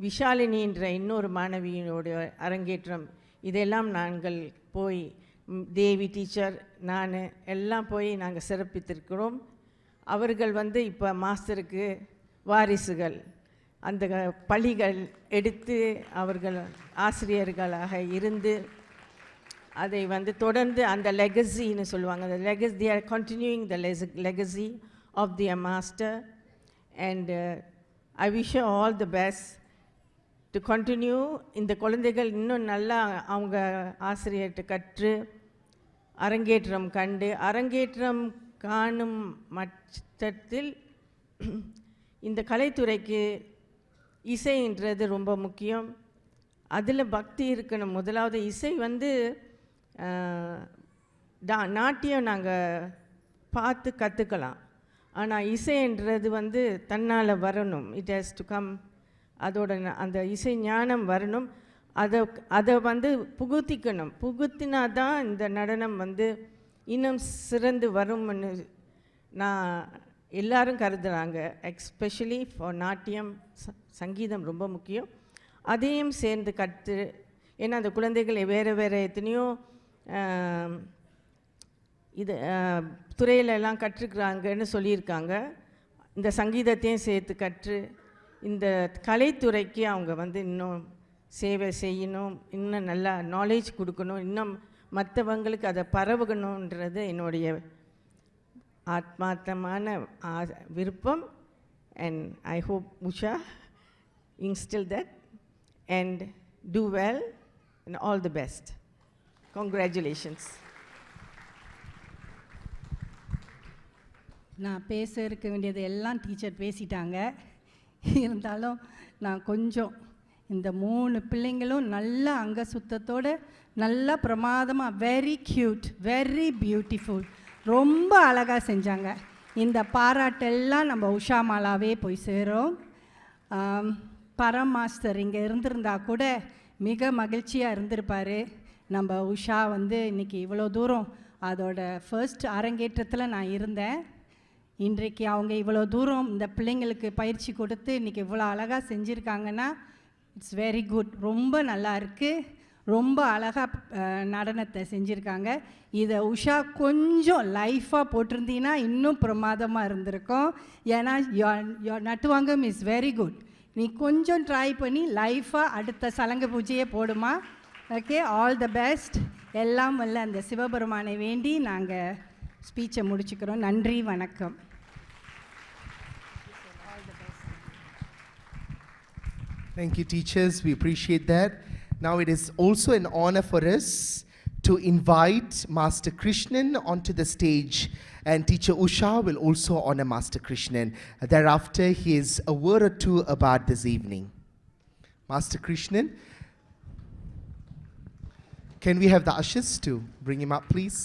விஷாலினின்ற இன்னொரு மாணவியினுடைய அரங்கேற்றம், இதெல்லாம் நாங்கள் போய் தேவி டீச்சர் நான் எல்லாம் போய் நாங்கள் சிறப்பித்திருக்கிறோம். அவர்கள் வந்து இப்போ மாஸ்டருக்கு வாரிசுகள். அந்த பள்ளிகள் எடுத்து அவர்கள் ஆசிரியர்களாக இருந்து அதை வந்து தொடர்ந்து அந்த லெகசின்னு சொல்லுவாங்க. அந்த legacy, they are continuing the legacy of their master, and I wish you all the best to continue. இந்த குழந்தைகள் இன்னும் நல்லா அவங்க ஆசிரியர்கிட்ட கற்று அரங்கேற்றம் கண்டு அரங்கேற்றம் காணும் மட்டத்தில் இந்த கலைத்துறைக்கு இசைன்றது ரொம்ப முக்கியம். அதில் பக்தி இருக்கணும். முதலாவது இசை வந்து நாட்டியம் நாங்கள் பார்த்து கற்றுக்கலாம், ஆனால் இசைன்றது வந்து தன்னால் வரணும். It has to come. அதோட அந்த இசை ஞானம் வரணும். அதை வந்து புகுத்தினா தான் இந்த நடனம் வந்து இன்னும் சிறந்து வரும்னு நான் எல்லாரும் கருதுகிறாங்க. எஸ்பெஷலி ஃபார் நாட்டியம், சங்கீதம் ரொம்ப முக்கியம். அதையும் சேர்ந்து கற்று, ஏன்னா அந்த குழந்தைகள் வேறு எத்தனையோ இது துறையிலெல்லாம் கற்றுக்கிறாங்கன்னு சொல்லியிருக்காங்க. இந்த சங்கீதத்தையும் சேர்த்து கற்று இந்த கலைத்துறைக்கு அவங்க வந்து இன்னும் சேவை செய்யணும், இன்னும் நல்லா நாலேஜ் கொடுக்கணும், இன்னும் மற்றவங்களுக்கு அதை பரவகணுன்றது என்னுடைய ஆத்மார்த்தமான விருப்பம். And I hope Usha instill that and do well and all the best. Congratulations. நான் பேச இருக்க வேண்டியது எல்லாம் டீச்சர் பேசிட்டாங்க. இருந்தாலும் நான் கொஞ்சம் இந்த 3 பிள்ளைங்களும் நல்ல அங்க சுத்தத்தோடு நல்லா பிரமாதமாக, வெரி க்யூட், வெரி பியூட்டிஃபுல், ரொம்ப அழகாக செஞ்சாங்க. இந்த பாராட்டெல்லாம் நம்ம உஷா மாலாவே போய் சேரும். பரம் மாஸ்டர் இங்கே இருந்திருந்தா கூட மிக மகிழ்ச்சியாக இருந்திருப்பார். நம்ம உஷா வந்து இன்றைக்கி இவ்வளோ தூரம், அதோட ஃபர்ஸ்ட் அரங்கேற்றத்தில் நான் இருந்தேன். இன்றைக்கு அவங்க இவ்வளோ தூரம் இந்த பிள்ளைங்களுக்கு பயிற்சி கொடுத்து இன்றைக்கி இவ்வளோ அழகாக செஞ்சுருக்காங்கன்னா இட்ஸ் வெரி குட். ரொம்ப நல்லா இருக்குது, ரொம்ப அழகாக நடனத்தை செஞ்சுருக்காங்க. இதை உஷா கொஞ்சம் லைஃபாக போட்டிருந்தீங்கன்னா இன்னும் பிரமாதமாக இருந்திருக்கும். ஏன்னா your Nattuvangam is very good. நீ கொஞ்சம் ட்ரை பண்ணி லைஃபாக அடுத்த சலங்க பூஜையே போடுமா. Okay, all the best. எல்லாம் வல்ல அந்த சிவபெருமானை வேண்டி நாங்கள் ஸ்பீச்சை முடிச்சுக்கிறோம். நன்றி, வணக்கம். Thank you, teachers. We appreciate that. Now it is also an honor for us to invite Master Krishnan onto the stage, and Teacher Usha will also honor Master Krishnan. Thereafter, here's a word or two about this evening. Master Krishnan, can we have the ushers to bring him up, please?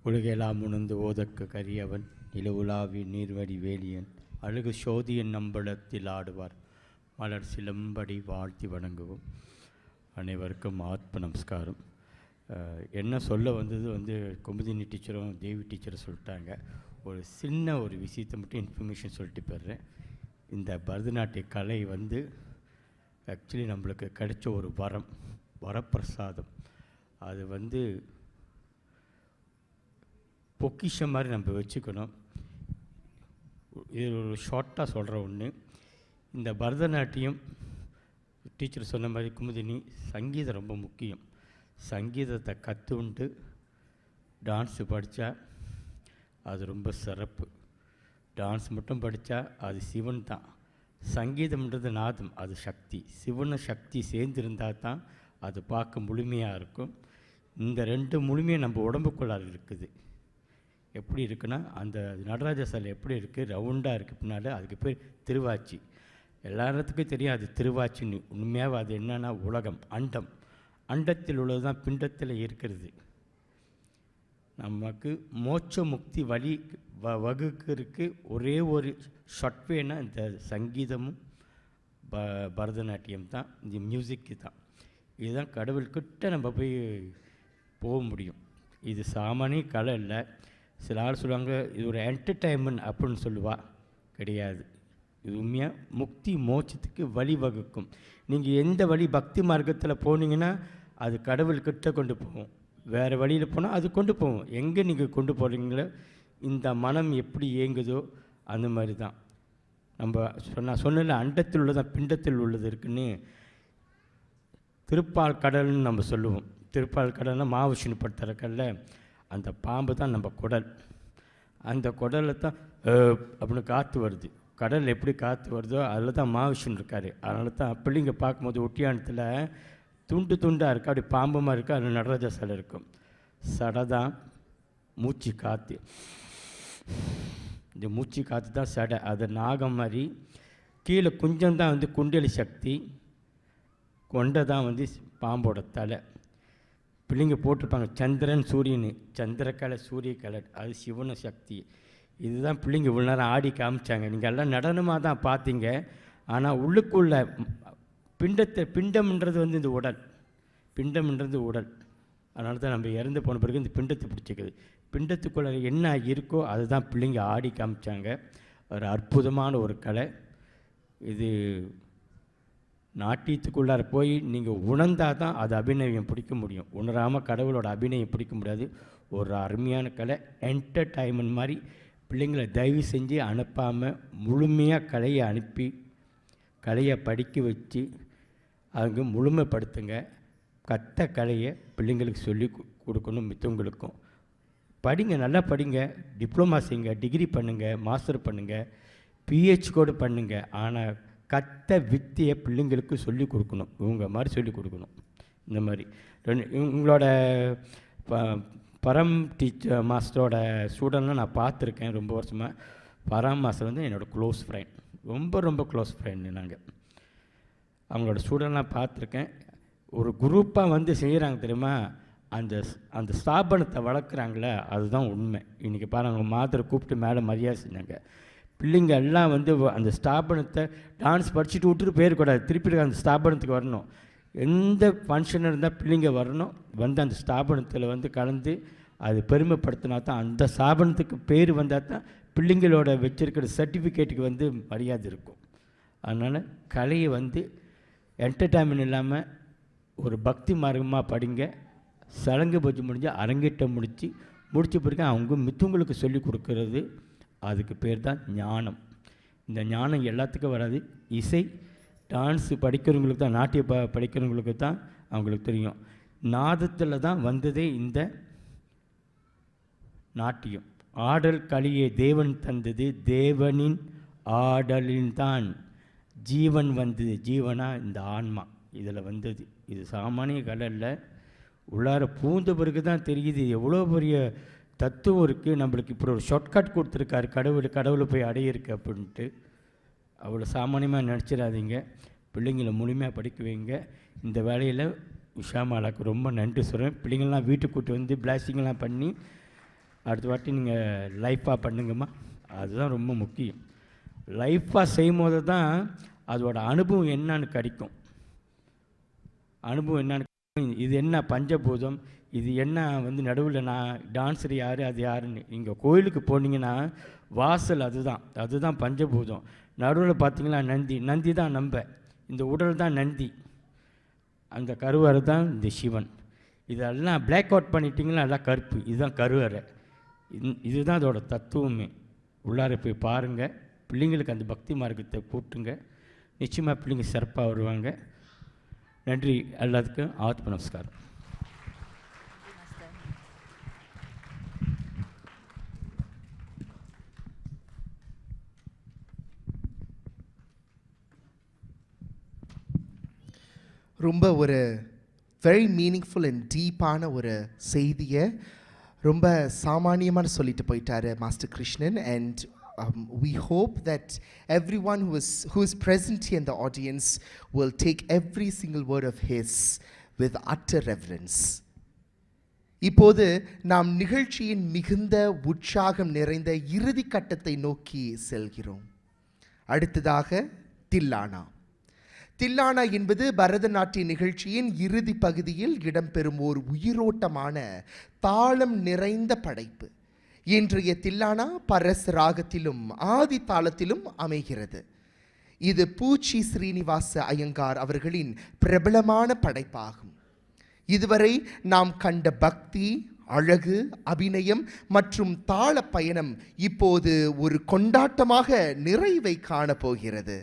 உலகெல்லாம் உணர்ந்து ஓதற்கு கரியவன், நிலவுலாவி நீர்வடி வேலியன், அழகு சோதியன் நம்பளத்தில் ஆடுவார், மலர் சிலம்படி வாழ்த்தி வணங்குவோம். அனைவருக்கும் ஆத்ம நமஸ்காரம். என்ன சொல்ல வந்தது வந்து குமுதினி டீச்சரும் தேவி டீச்சரும் சொல்லிட்டாங்க. ஒரு சின்ன ஒரு விஷயத்தை மட்டும் இன்ஃபர்மேஷன் சொல்லிட்டு போயிடுறேன். இந்த பரதநாட்டிய கலை வந்து ஆக்சுவலி நம்மளுக்கு கிடைச்ச ஒரு வரப்பிரசாதம். அது வந்து பொக்கிஷம் மாதிரி நம்ம வச்சுக்கணும். இது ஒரு ஷார்ட்டாக சொல்கிற ஒன்று. இந்த பரதநாட்டியம் டீச்சர் சொன்ன மாதிரி குமுதினி, சங்கீதம் ரொம்ப முக்கியம். சங்கீதத்தை கற்றுண்டு டான்ஸு படித்தா அது ரொம்ப சிறப்பு. டான்ஸ் மட்டும் படித்தா அது சிவன் தான். சங்கீதம்ன்றது நாதம், அது சக்தி. சிவன சக்தி சேர்ந்திருந்தால் தான் அது பார்க்க முழுமையாக இருக்கும். இந்த 2 முழுமையாக நம்ம உடம்புக்குள்ளார இருக்குது. எப்படி இருக்குன்னா, அந்த நடராஜ சிலை எப்படி இருக்குது, ரவுண்டாக இருக்குது பின்னால், அதுக்கு பேர் திருவாச்சி. எல்லாத்துக்கும் தெரியும் அது திருவாச்சின்னு. உண்மையாக அது என்னென்னா உலகம், அண்டம். அண்டத்தில் உள்ளது தான் பிண்டத்தில் இருக்கிறது. நமக்கு மோட்ச முக்தி வழி வகுக்கிறதுக்கு ஒரே ஒரு ஷார்ட்வேனா இந்த சங்கீதமும் பரதநாட்டியம் தான், இந்த மியூசிக்கு தான். இதுதான் கடவுள்கிட்ட நம்ம போய் போக முடியும். இது சாமானிய கலை இல்லை. சில ஆள் சொல்லுவாங்க இது ஒரு என்டர்டைன்மெண்ட் அப்படின்னு சொல்லுவா. கிடையாது. இது உண்மையாக முக்தி மோட்சத்துக்கு வழிவகுக்கும். நீங்கள் எந்த வழி பக்தி மார்க்கத்தில் போனீங்கன்னா அது கடவுள்கிட்ட கொண்டு போகும். வேறு வழியில் போனால் அது கொண்டு போகும். எங்கே நீங்கள் கொண்டு போகிறீங்களோ, இந்த மனம் எப்படி இயங்குதோ அந்த மாதிரி தான். நம்ம சொன்னல அண்டத்தில் உள்ளதான் பிண்டத்தில் உள்ளது இருக்குன்னு திருப்பால் கடல்னு நம்ம சொல்லுவோம். திருப்பால் கடல்னால் மாவிஷ்ணு படுத்துறக்கல்ல, அந்த பாம்பு தான் நம்ம குடல். அந்த குடலில் தான் அப்படின்னு காற்று வருது. கடல் எப்படி காற்று வருதோ அதில் தான் மாவிஷ்ணு இருக்கார். அதனால தான் பிள்ளைங்க பார்க்கும்போது ஒட்டியானத்தில் துண்டு துண்டாக இருக்குது, அப்படி பாம்பமாக இருக்குது. அதில் நடராஜ சிலை இருக்கும். சடை தான் மூச்சு காற்று. இந்த மூச்சு காற்று தான் சடை. அது நாகம் மாதிரி. கீழே கொஞ்சம் தான் வந்து குண்டலி சக்தி. கொண்டை தான் வந்து பாம்போட தலை. பிள்ளைங்க போட்டிருப்பாங்க சந்திரன் சூரியன், சந்திரக்கலை சூரியக்கலை, அது சிவன சக்தி. இதுதான் பிள்ளைங்க இவ்வளோ நேரம் ஆடி காமிச்சாங்க. நீங்கள் எல்லாம் நடனமாக தான் பார்த்தீங்க. ஆனால் உள்ளுக்குள்ள பிண்டம்ன்றது வந்து இந்த உடல். பிண்டம்ன்றது உடல். அதனால தான் நம்ம இறந்து போன பிறகு இந்த பிண்டத்தை பிடிச்சிக்குது. பிண்டத்துக்குள்ளே என்ன இருக்கோ அதுதான் பிள்ளைங்க ஆடி காமிச்சாங்க. ஒரு அற்புதமான ஒரு கலை இது. நாட்டியத்துக்குள்ளார போய் நீங்கள் உணர்ந்தால் தான் அது அபிநயம் பிடிக்க முடியும். உணராமல் கடவுளோட அபிநயம் பிடிக்க முடியாது. ஒரு அருமையான கலை, என்டர்டைன்மெண்ட் மாதிரி. பிள்ளைங்களை தயவு செஞ்சு அனுப்பாமல் முழுமையாக கலையை அனுப்பி கலையை படிக்க வச்சு அவங்க முழுமைப்படுத்துங்க. கற்ற கலையை பிள்ளைங்களுக்கு சொல்லி கொடுக்கணும். மித்தவங்களுக்கும் படிங்க, நல்லா படிங்க, டிப்ளமா செய்யுங்க, டிகிரி பண்ணுங்கள், மாஸ்டர் பண்ணுங்கள், பிஹெச் கூட பண்ணுங்கள். ஆனால் கற்ற வித்தையை பிள்ளைங்களுக்கு சொல்லிக் கொடுக்கணும். இவங்க மாதிரி சொல்லிக் கொடுக்கணும். இந்த மாதிரி உங்களோட பரம் டீச்சர் மாஸ்டரோட ஸ்டூடெண்ட்லாம் நான் பார்த்துருக்கேன் ரொம்ப வருஷமாக. பரம் மாஸ்டர் வந்து என்னோடய க்ளோஸ் ஃப்ரெண்ட், ரொம்ப ரொம்ப க்ளோஸ் ஃப்ரெண்டு. நாங்கள் அவங்களோட ஸ்டூடெண்ட்லாம் பார்த்துருக்கேன். ஒரு குரூப்பாக வந்து செய்கிறாங்க தெரியுமா, அந்த ஸ்தாபனத்தை வளர்க்குறாங்களே, அதுதான் உண்மை. இன்றைக்கி பாருங்கள், மாதரை கூப்பிட்டு மேலே மரியாதை செஞ்சாங்க. பிள்ளைங்க எல்லாம் வந்து அந்த ஸ்தாபனத்தை டான்ஸ் படிச்சுட்டு விட்டுட்டு போயிடக்கூடாது. திருப்பி அந்த ஸ்தாபனத்துக்கு வரணும். எந்த ஃபங்க்ஷன் இருந்தால் பிள்ளைங்க வரணும், வந்து அந்த ஸ்தாபனத்தில் வந்து கலந்து அது பெருமைப்படுத்தினா தான், அந்த ஸ்தாபனத்துக்கு பேர் வந்தால் தான் பிள்ளைங்களோட வச்சுருக்கிற சர்டிஃபிகேட்டுக்கு வந்து மரியாதை இருக்கும். அதனால் கலையை வந்து என்டர்டைன்மெண்ட் இல்லாமல் ஒரு பக்தி மார்க்கமாக படிங்க. சலங்கு பூஜை முடிஞ்சு அரங்கேற்றம் முடித்த பிறகு அவங்க மித்தவங்களுக்கு சொல்லி கொடுக்கறது, அதுக்கு பேர் தான் ஞானம். இந்த ஞானம் எல்லாத்துக்கும் வராது. இசை டான்ஸு படிக்கிறவங்களுக்கு தான், நாட்டிய படிக்கிறவங்களுக்கு தான் அவங்களுக்கு தெரியும். நாதத்தில் தான் வந்ததே இந்த நாட்டியம். ஆடல் கலியை தேவன் தந்தது, தேவனின் ஆடலில்தான் ஜீவன் வந்தது. ஜீவனாக இந்த ஆன்மா இதில் வந்தது. இது சாமானிய கலை இல்லை. உள்ளார பூந்த பிறகு தான் தெரியுது எவ்வளோ பெரிய தத்துவம் இருக்குது. நம்மளுக்கு இப்படி ஒரு ஷார்ட்கட் கொடுத்துருக்காரு கடவுளை போய் அடையிருக்கு அப்படின்ட்டு. அவ்வளோ சாமானியமாக நினச்சிடாதீங்க. பிள்ளைங்களை முழுமையாக படிக்க வைங்க. இந்த வேலையில் உஷாமாலாக்கு ரொம்ப நன்றி சொல்கிறேன். பிள்ளைங்கள்லாம் வீட்டுக்கு கூட்டி வந்து பிளாஸ்டிங்லாம் பண்ணி அடுத்த வாட்டி நீங்கள் லைஃப்பாக பண்ணுங்கம்மா. அதுதான் ரொம்ப முக்கியம். லைஃப்பாக செய்யும் போது தான் அதோட அனுபவம் என்னான்னு கிடைக்கும். அனுபவம் என்னான்னு, இது என்ன பஞ்சபூதம், இது என்ன வந்து நடுவில் நான் டான்ஸர் யார் அது யாருன்னு. நீங்கள் கோயிலுக்கு போனீங்கன்னா வாசல் அதுதான் பஞ்சபூதம். நடுவில் பார்த்தீங்களா நந்தி தான் நம்ம, இந்த உடல் தான் நந்தி, அந்த கருவறை தான் இந்த சிவன். இதெல்லாம் பிளாக் அவுட் பண்ணிட்டீங்களா, எல்லாம் கருப்பு, இதுதான் கருவறை. இதுதான் அதோட தத்துவமே. உள்ளார போய் பாருங்கள். பிள்ளைங்களுக்கு அந்த பக்தி மார்க்கத்தை கூட்டுங்க. நிச்சயமாக பிள்ளைங்க சிறப்பாக வருவாங்க. நன்றி. எல்லாத்துக்கும் ஆத்ம நமஸ்காரம். ரொம்ப ஒரு வெரி மீனிங்ஃபுல் அண்ட் டீப்பான ஒரு செய்தியை ரொம்ப சாமானியமாக சொல்லிட்டு போயிட்டாரு master Krishnan. And we hope that everyone who is present here in the audience will take every single word of his with utter reverence. இப்போது நாம் நிகழ்ச்சியின் மிகுந்த உற்சாகம் நிறைந்த இறுதி கட்டத்தை நோக்கி செல்கிறோம். அடுத்ததாக தில்லானா. தில்லானா என்பது பரதநாட்டிய நிகழ்ச்சியின் இறுதி பகுதியில் இடம்பெறும் ஒரு உயிரோட்டமான தாளம் நிறைந்த படைப்பு. இன்றைய தில்லானா பரஸ் ராகத்திலும் ஆதி தாளத்திலும் அமைகிறது. இது பூச்சி ஸ்ரீனிவாச ஐயங்கார் அவர்களின் பிரபலமான படைப்பாகும். இதுவரை நாம் கண்ட பக்தி, அழகு, அபிநயம் மற்றும் தாள பயணம் இப்போது ஒரு கொண்டாட்டமாக நிறைவை காணப்போகிறது.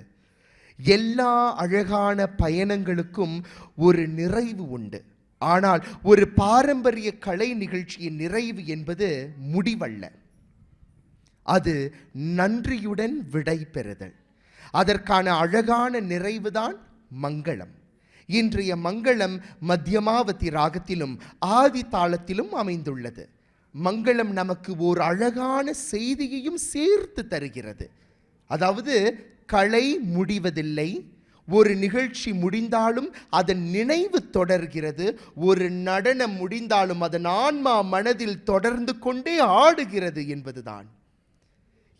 எல்லா அழகான பயணங்களுக்கும் ஒரு நிறைவு உண்டு. ஆனால் ஒரு பாரம்பரிய கலை நிகழ்ச்சியின் நிறைவு என்பது முடிவல்ல, அது நன்றியுடன் விடை பெறுதல். அதற்கான அழகான நிறைவுதான் மங்களம். இன்றைய மங்களம் மத்தியமாவதி ராகத்திலும் ஆதி தாளத்திலும் அமைந்துள்ளது. மங்களம் நமக்கு ஓர் அழகான செய்தியையும் சேர்த்து தருகிறது. அதாவது கலை முடிவதில்லை, ஒரு நிகழ்ச்சி முடிந்தாலும் அதன் நினைவு தொடர்கிறது. ஒரு நடனம் முடிந்தாலும் அதன் ஆன்மா மனதில் தொடர்ந்து கொண்டே ஆடுகிறது என்பதுதான்.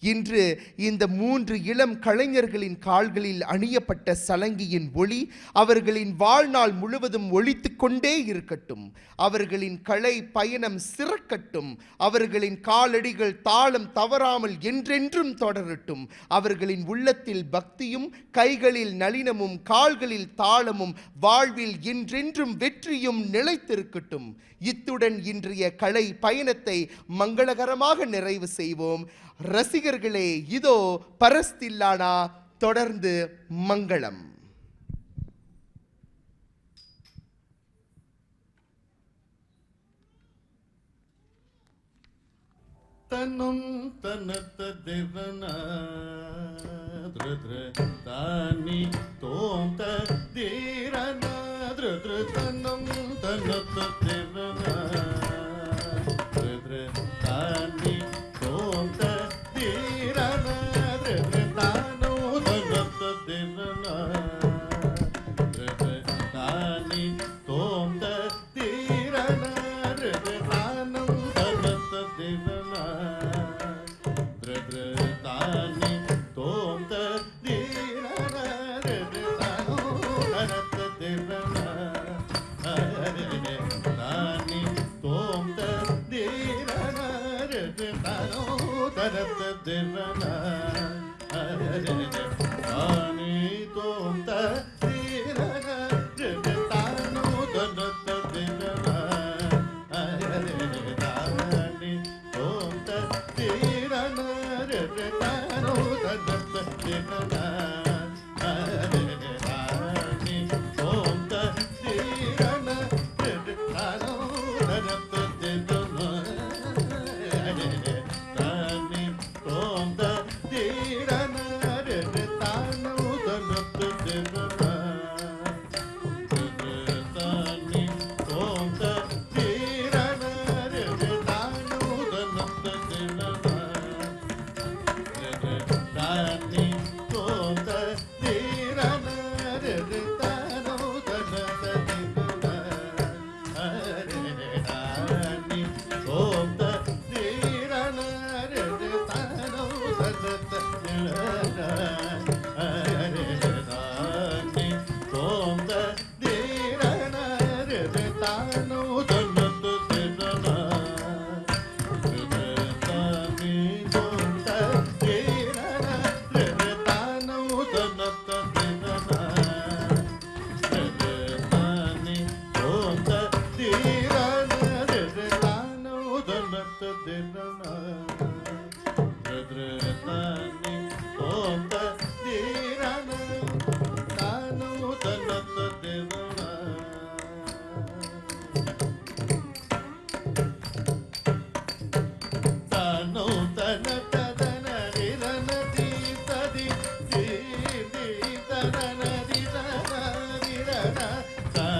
இன்று இந்த 3 இளம் கலைஞர்களின் கால்களில் அணியப்பட்ட சலங்கியின் ஒளி அவர்களின் வாழ்நாள் முழுவதும் ஒலித்து கொண்டே இருக்கட்டும். அவர்களின் கலை பயணம் சிறக்கட்டும். அவர்களின் காலடிகள் தாளம் தவறாமல் என்றென்றும் தொடரட்டும். அவர்களின் உள்ளத்தில் பக்தியும், கைகளில் நளினமும், கால்களில் தாளமும், வாழ்வில் என்றென்றும் வெற்றியும் நிலைத்திருக்கட்டும். இத்துடன் இன்றைய கலை பயணத்தை மங்களகரமாக நிறைவு செய்வோம். ரசிகர்களே, இதோ பரஸ் தில்லானா, தொடர்ந்து மங்களம். தன்னும் தன்னத்த தேவன த்ருத்ரு தானி தோம் தீரன த்ருத்ரு தன்னும் தன்னத்த தேவன த்ருத்ரு தானி தோம் தீரன த்ருத்ரு தானோ தன்னத்த தேவன த்ருத்ரு தானி தோம் தீரன த்ருத்ரு தானோ தன்னத்த தேவன Om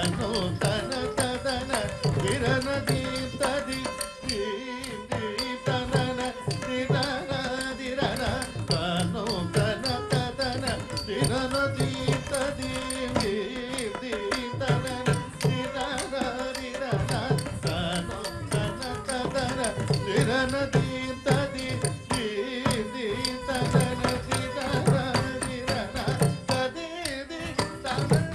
தானோ தன ததன திரன தீர்த்ததி தனன திரன திரன தானோ தன ததன திரன தீர்த்ததி தனன திரன திரன தானோ தன ததன திரன தீர்த்ததி தனன திரன திரன ததி தனன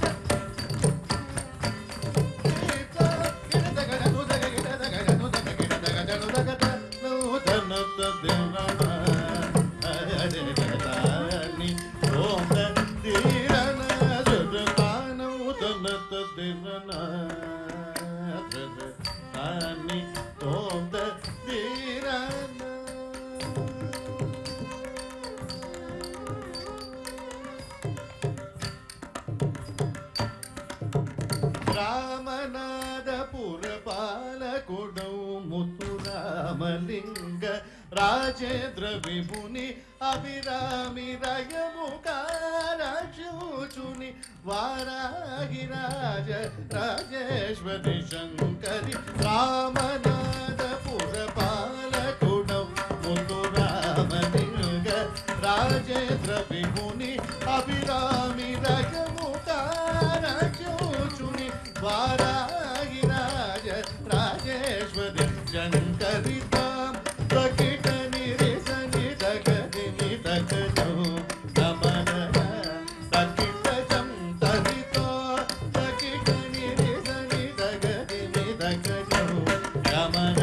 రామనాథపురపాలకుడౌ ముతురామలింగ రాజేంద్ర విభుని అభిరామి రయముకారచూచుని వారాగిరాజ రాజేశ్వరి శంకరి రామనాథపురపాలకుడౌ ముతురామలింగ రాజేంద్ర విభుని అభిరామి రయముకారచూచుని వారాగిరాజ రాజేశ్వరి శంకరి తాం తకిట నిరిసని తగదిని తగను నమన తకిట జం తరితో తకిట నిరిసని తగదిని తగను నమన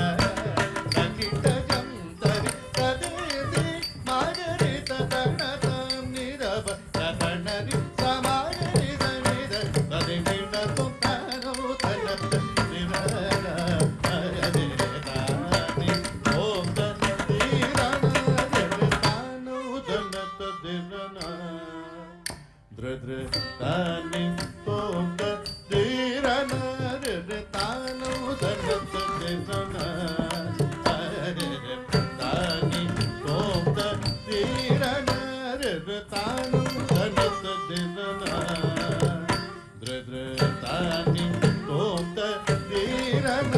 తకిట జం తరి తదేది మాగరి తదనతం నిరవ తదనరి సమాగరి సనిద తదిమిన తుతాను తనత నిరన అయదే తాని ఓం తదిరన దిరతాను తనత దిరన ద్రద్ర తాని ఓం తదిరన దిరతాను తనత దిరన అయదే తాని ఓం తదిరన దిరతాను తనత దిరన ద్రద్ర తాని ఓం తదిరన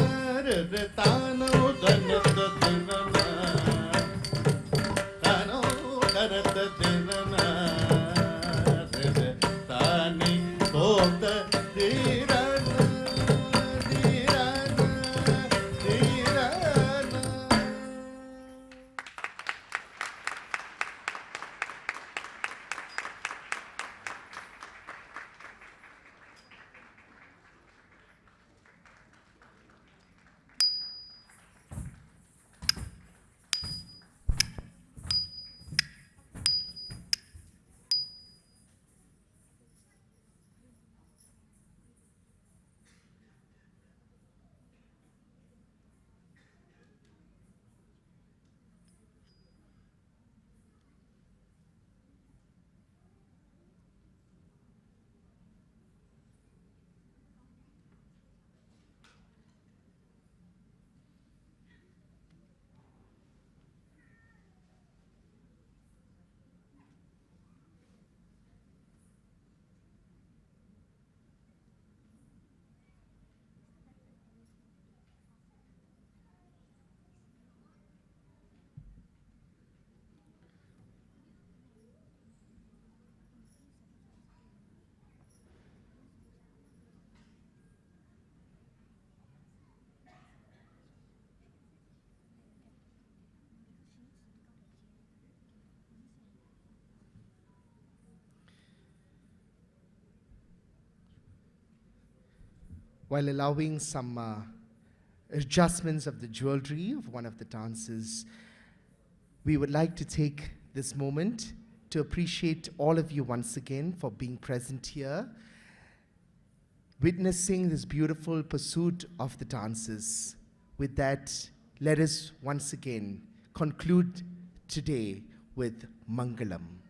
దిరతాను తనత దిరన తాను తనత దిరన ద్రద్ర తాని ఓం తదిరన దిరన దిరన While allowing some adjustments of the jewelry of one of the dancers, we would like to take this moment to appreciate all of you once again for being present here, witnessing this beautiful pursuit of the dancers. With that, let us once again conclude today with Mangalam.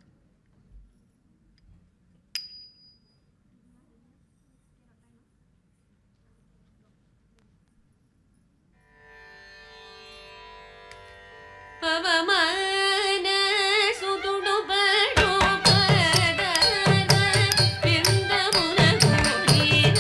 ಪವಮಾನ ಸುದುಡು ಬಡು ಪದದ ಪಿಂದಮುನ ಗುಡಿನ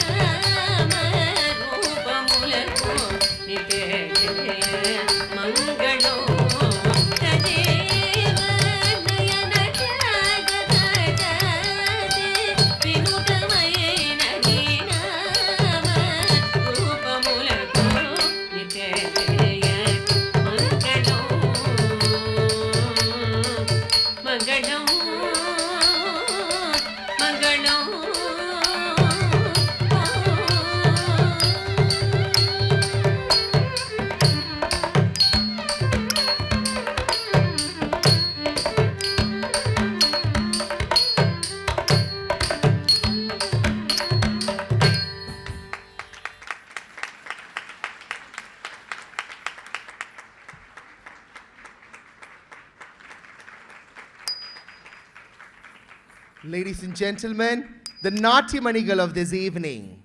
Ladies and gentlemen, the Natya Manigal of this evening.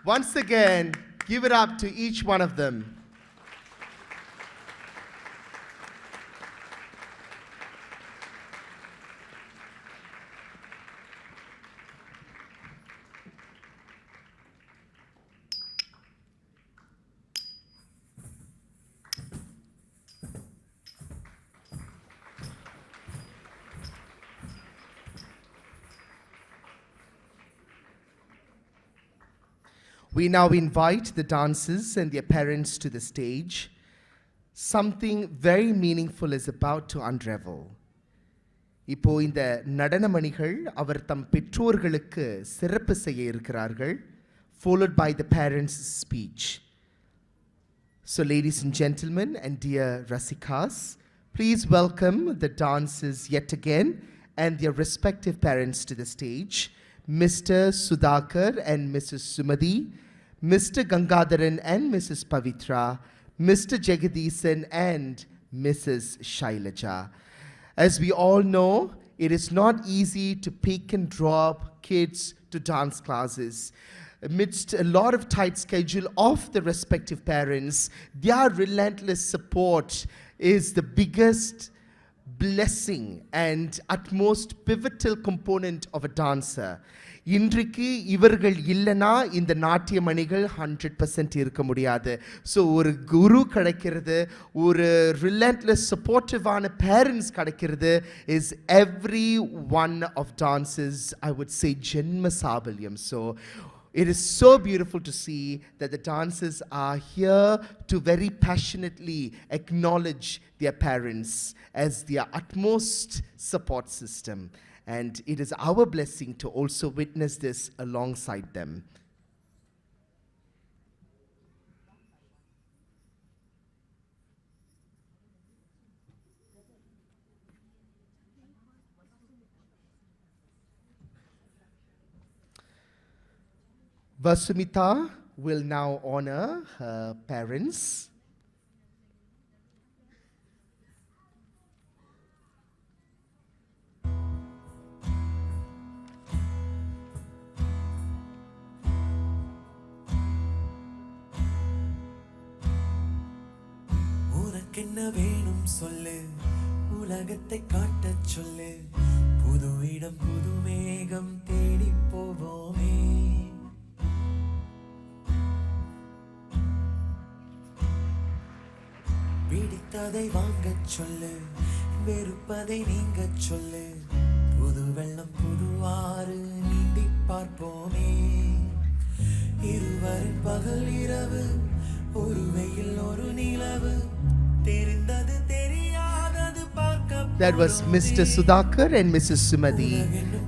Once again, give it up to each one of them. We now invite the dancers and their parents to the stage. Something very meaningful is about to unravel. இப்போ இந்த நடனமணிகள் அவர் தம் பெற்றோர்களுக்கு சிறப்பு செய்ய இருக்கிறார்கள், followed by the parents' speech. So ladies and gentlemen and dear Rasikas, please welcome the dancers yet again and their respective parents to the stage. Mr. Sudhakar and Mrs. Sumadi, Mr. Gangadharan and Mrs. Pavitra, Mr. Jagadeesan and Mrs. Shailaja. As we all know, it is not easy to pick and drop kids to dance classes. Amidst a lot of tight schedule of the respective parents, their relentless support is the biggest blessing and utmost pivotal component of a dancer. இன்றைக்கு இவர்கள் இல்லைனா இந்த நாட்டிய மணிகள் 100% இருக்க முடியாது. ஸோ ஒரு குரு கிடைக்கிறது, ஒரு ரிலன்ட்லெஸ் சப்போர்ட்டிவான பேரண்ட்ஸ் கிடைக்கிறது is every one of dances, I would say, ஜென்ம சாபல்யம். So it is so beautiful to see that the dancers are here to very passionately acknowledge their parents as their utmost support system. And it is our blessing to also witness this alongside them. Vasumita will now honor her parents. உனக்கென்ன வேணும் சொல்லு, உலகத்தை காட்டச் சொல்லு, புது இடம் புது மேகம் தேடி போவோமே. பிடித்ததை வாங்கச் சொல்லு, வெறுப்பதை நீங்கச் சொல்லு, புது வெள்ளம் புது ஆறு நீந்தி பார்ப்போமே. இருவரின் பகல் இரவு, ஒரு வெயில் ஒரு நிலவு, தெரிந்தது தெரியாதது பார்க்க. That was Mr. Sudhakar and Mrs. Sumadi.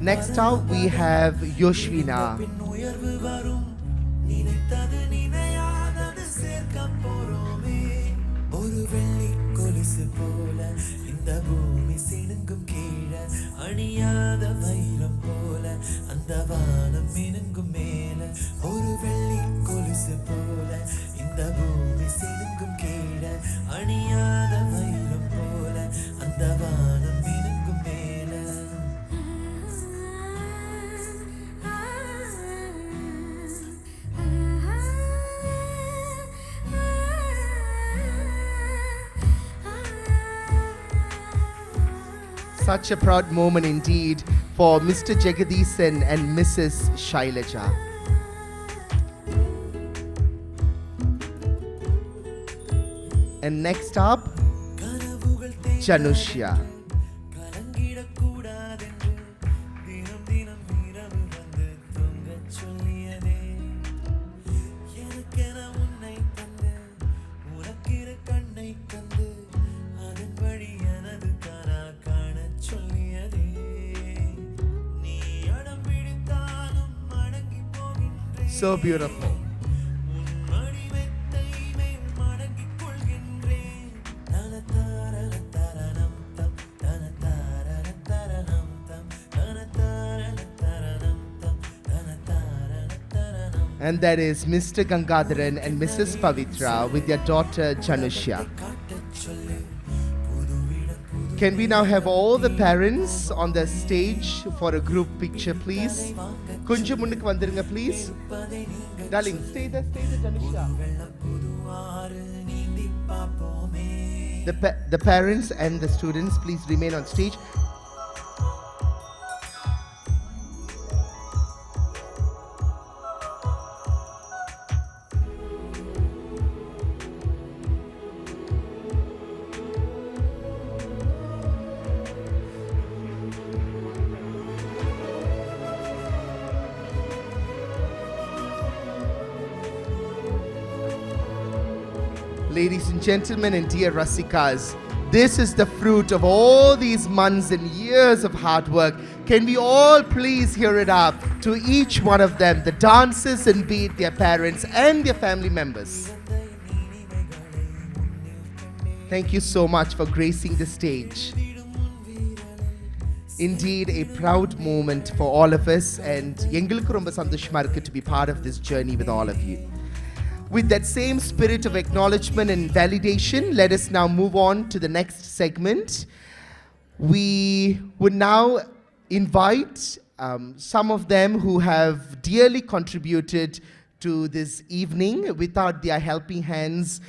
Next up we have Yoshvina. உயர்வு வரும், நினைத்தது நினையாதது சேர்க்க போறோமே. ஒரு வெள்ளி கொலுசு போல இந்த பூமி சினுங்கும் கீழே, அணியாத வைரம் போல அந்த வானம் மினுங்கும் மேல. ஒரு வெள்ளி கொலுசு போல இந்த பூமி சினுங்கும் கீழே, அணியாத வைரம் போல அந்த வானம் மினுங்கும் மேல. Such a proud moment indeed for Mr. Jagadeesan and Mrs. Shailaja. And next up, Janushya. கலங்கிடக்கூடாதென்று தினம் தினம் இரவு வந்து தூங்கச் சொல்லியதே. எனக்கென உன்னை தந்து, உனக்கிரு கண்ணை தந்து, அதன் வழி எனது கனா காணச் சொல்லியதே. நீ அடம் பிடித்தாலும் அடங்கி போகின்றேன். So beautiful. And that is Mr. Gangadharan and Mrs. Pavitra with their daughter Janushya. காட்டச் சொல்லு, புது இடம் புது Can we now have all the parents on the stage for a group picture, please? Kunju munukku vandirunga, please. Darling, stay there, Janisha. The parents and the students, please remain on stage. Ladies and gentlemen and dear Rasikas, this is the fruit of all these months and years of hard work. Can we all please hear it up to each one of them, the dancers and beat their parents and their family members. Thank you so much for gracing the stage. Indeed, a proud moment for all of us, and engalukku romba sandoshama irukku to be part of this journey with all of you. With that same spirit of acknowledgement and validation, let us now move on to the next segment. We would now invite some of them who have dearly contributed to this evening. Without their helping hands,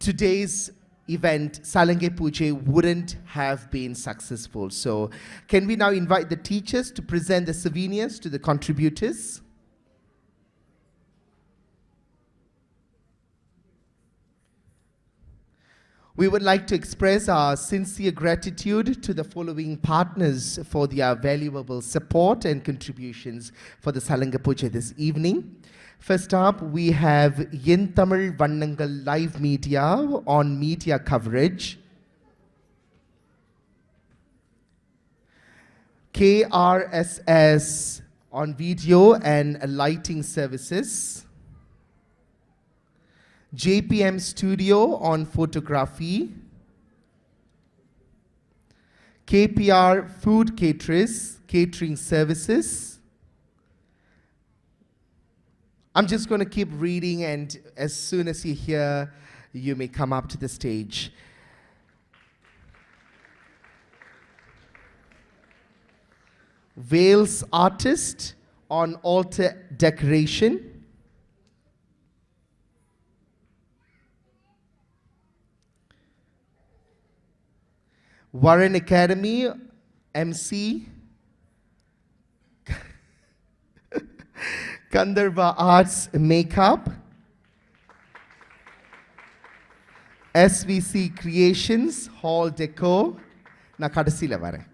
today's event, Salange Puja, wouldn't have been successful. So, can we now invite the teachers to present the souvenirs to the contributors? We would like to express our sincere gratitude to the following partners for their valuable support and contributions for the Salanga Puja this evening. First up, we have Yen Tamil Vannangal Live Media on media coverage. KRSS on video and lighting services. JPM Studio on photography. KPR Food Caterers, catering services. I'm just going to keep reading, and as soon as you hear, you may come up to the stage. Wales Artist on altar decoration. Warren Academy MC. Gandharva Arts Makeup. SVC Creations Hall Decor. Na kadasila vare.